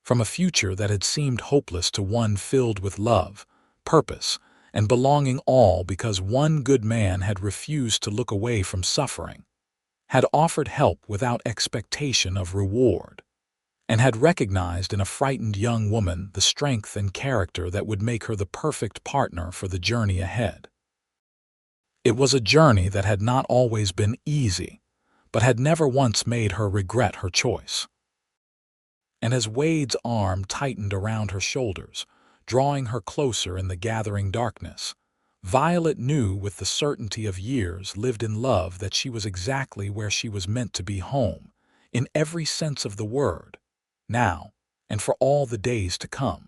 From a future that had seemed hopeless to one filled with love, purpose, and belonging all because one good man had refused to look away from suffering, had offered help without expectation of reward, and had recognized in a frightened young woman the strength and character that would make her the perfect partner for the journey ahead. It was a journey that had not always been easy, but had never once made her regret her choice. And as Wade's arm tightened around her shoulders, drawing her closer in the gathering darkness, Violet knew with the certainty of years lived in love that she was exactly where she was meant to be, home, in every sense of the word, now and for all the days to come.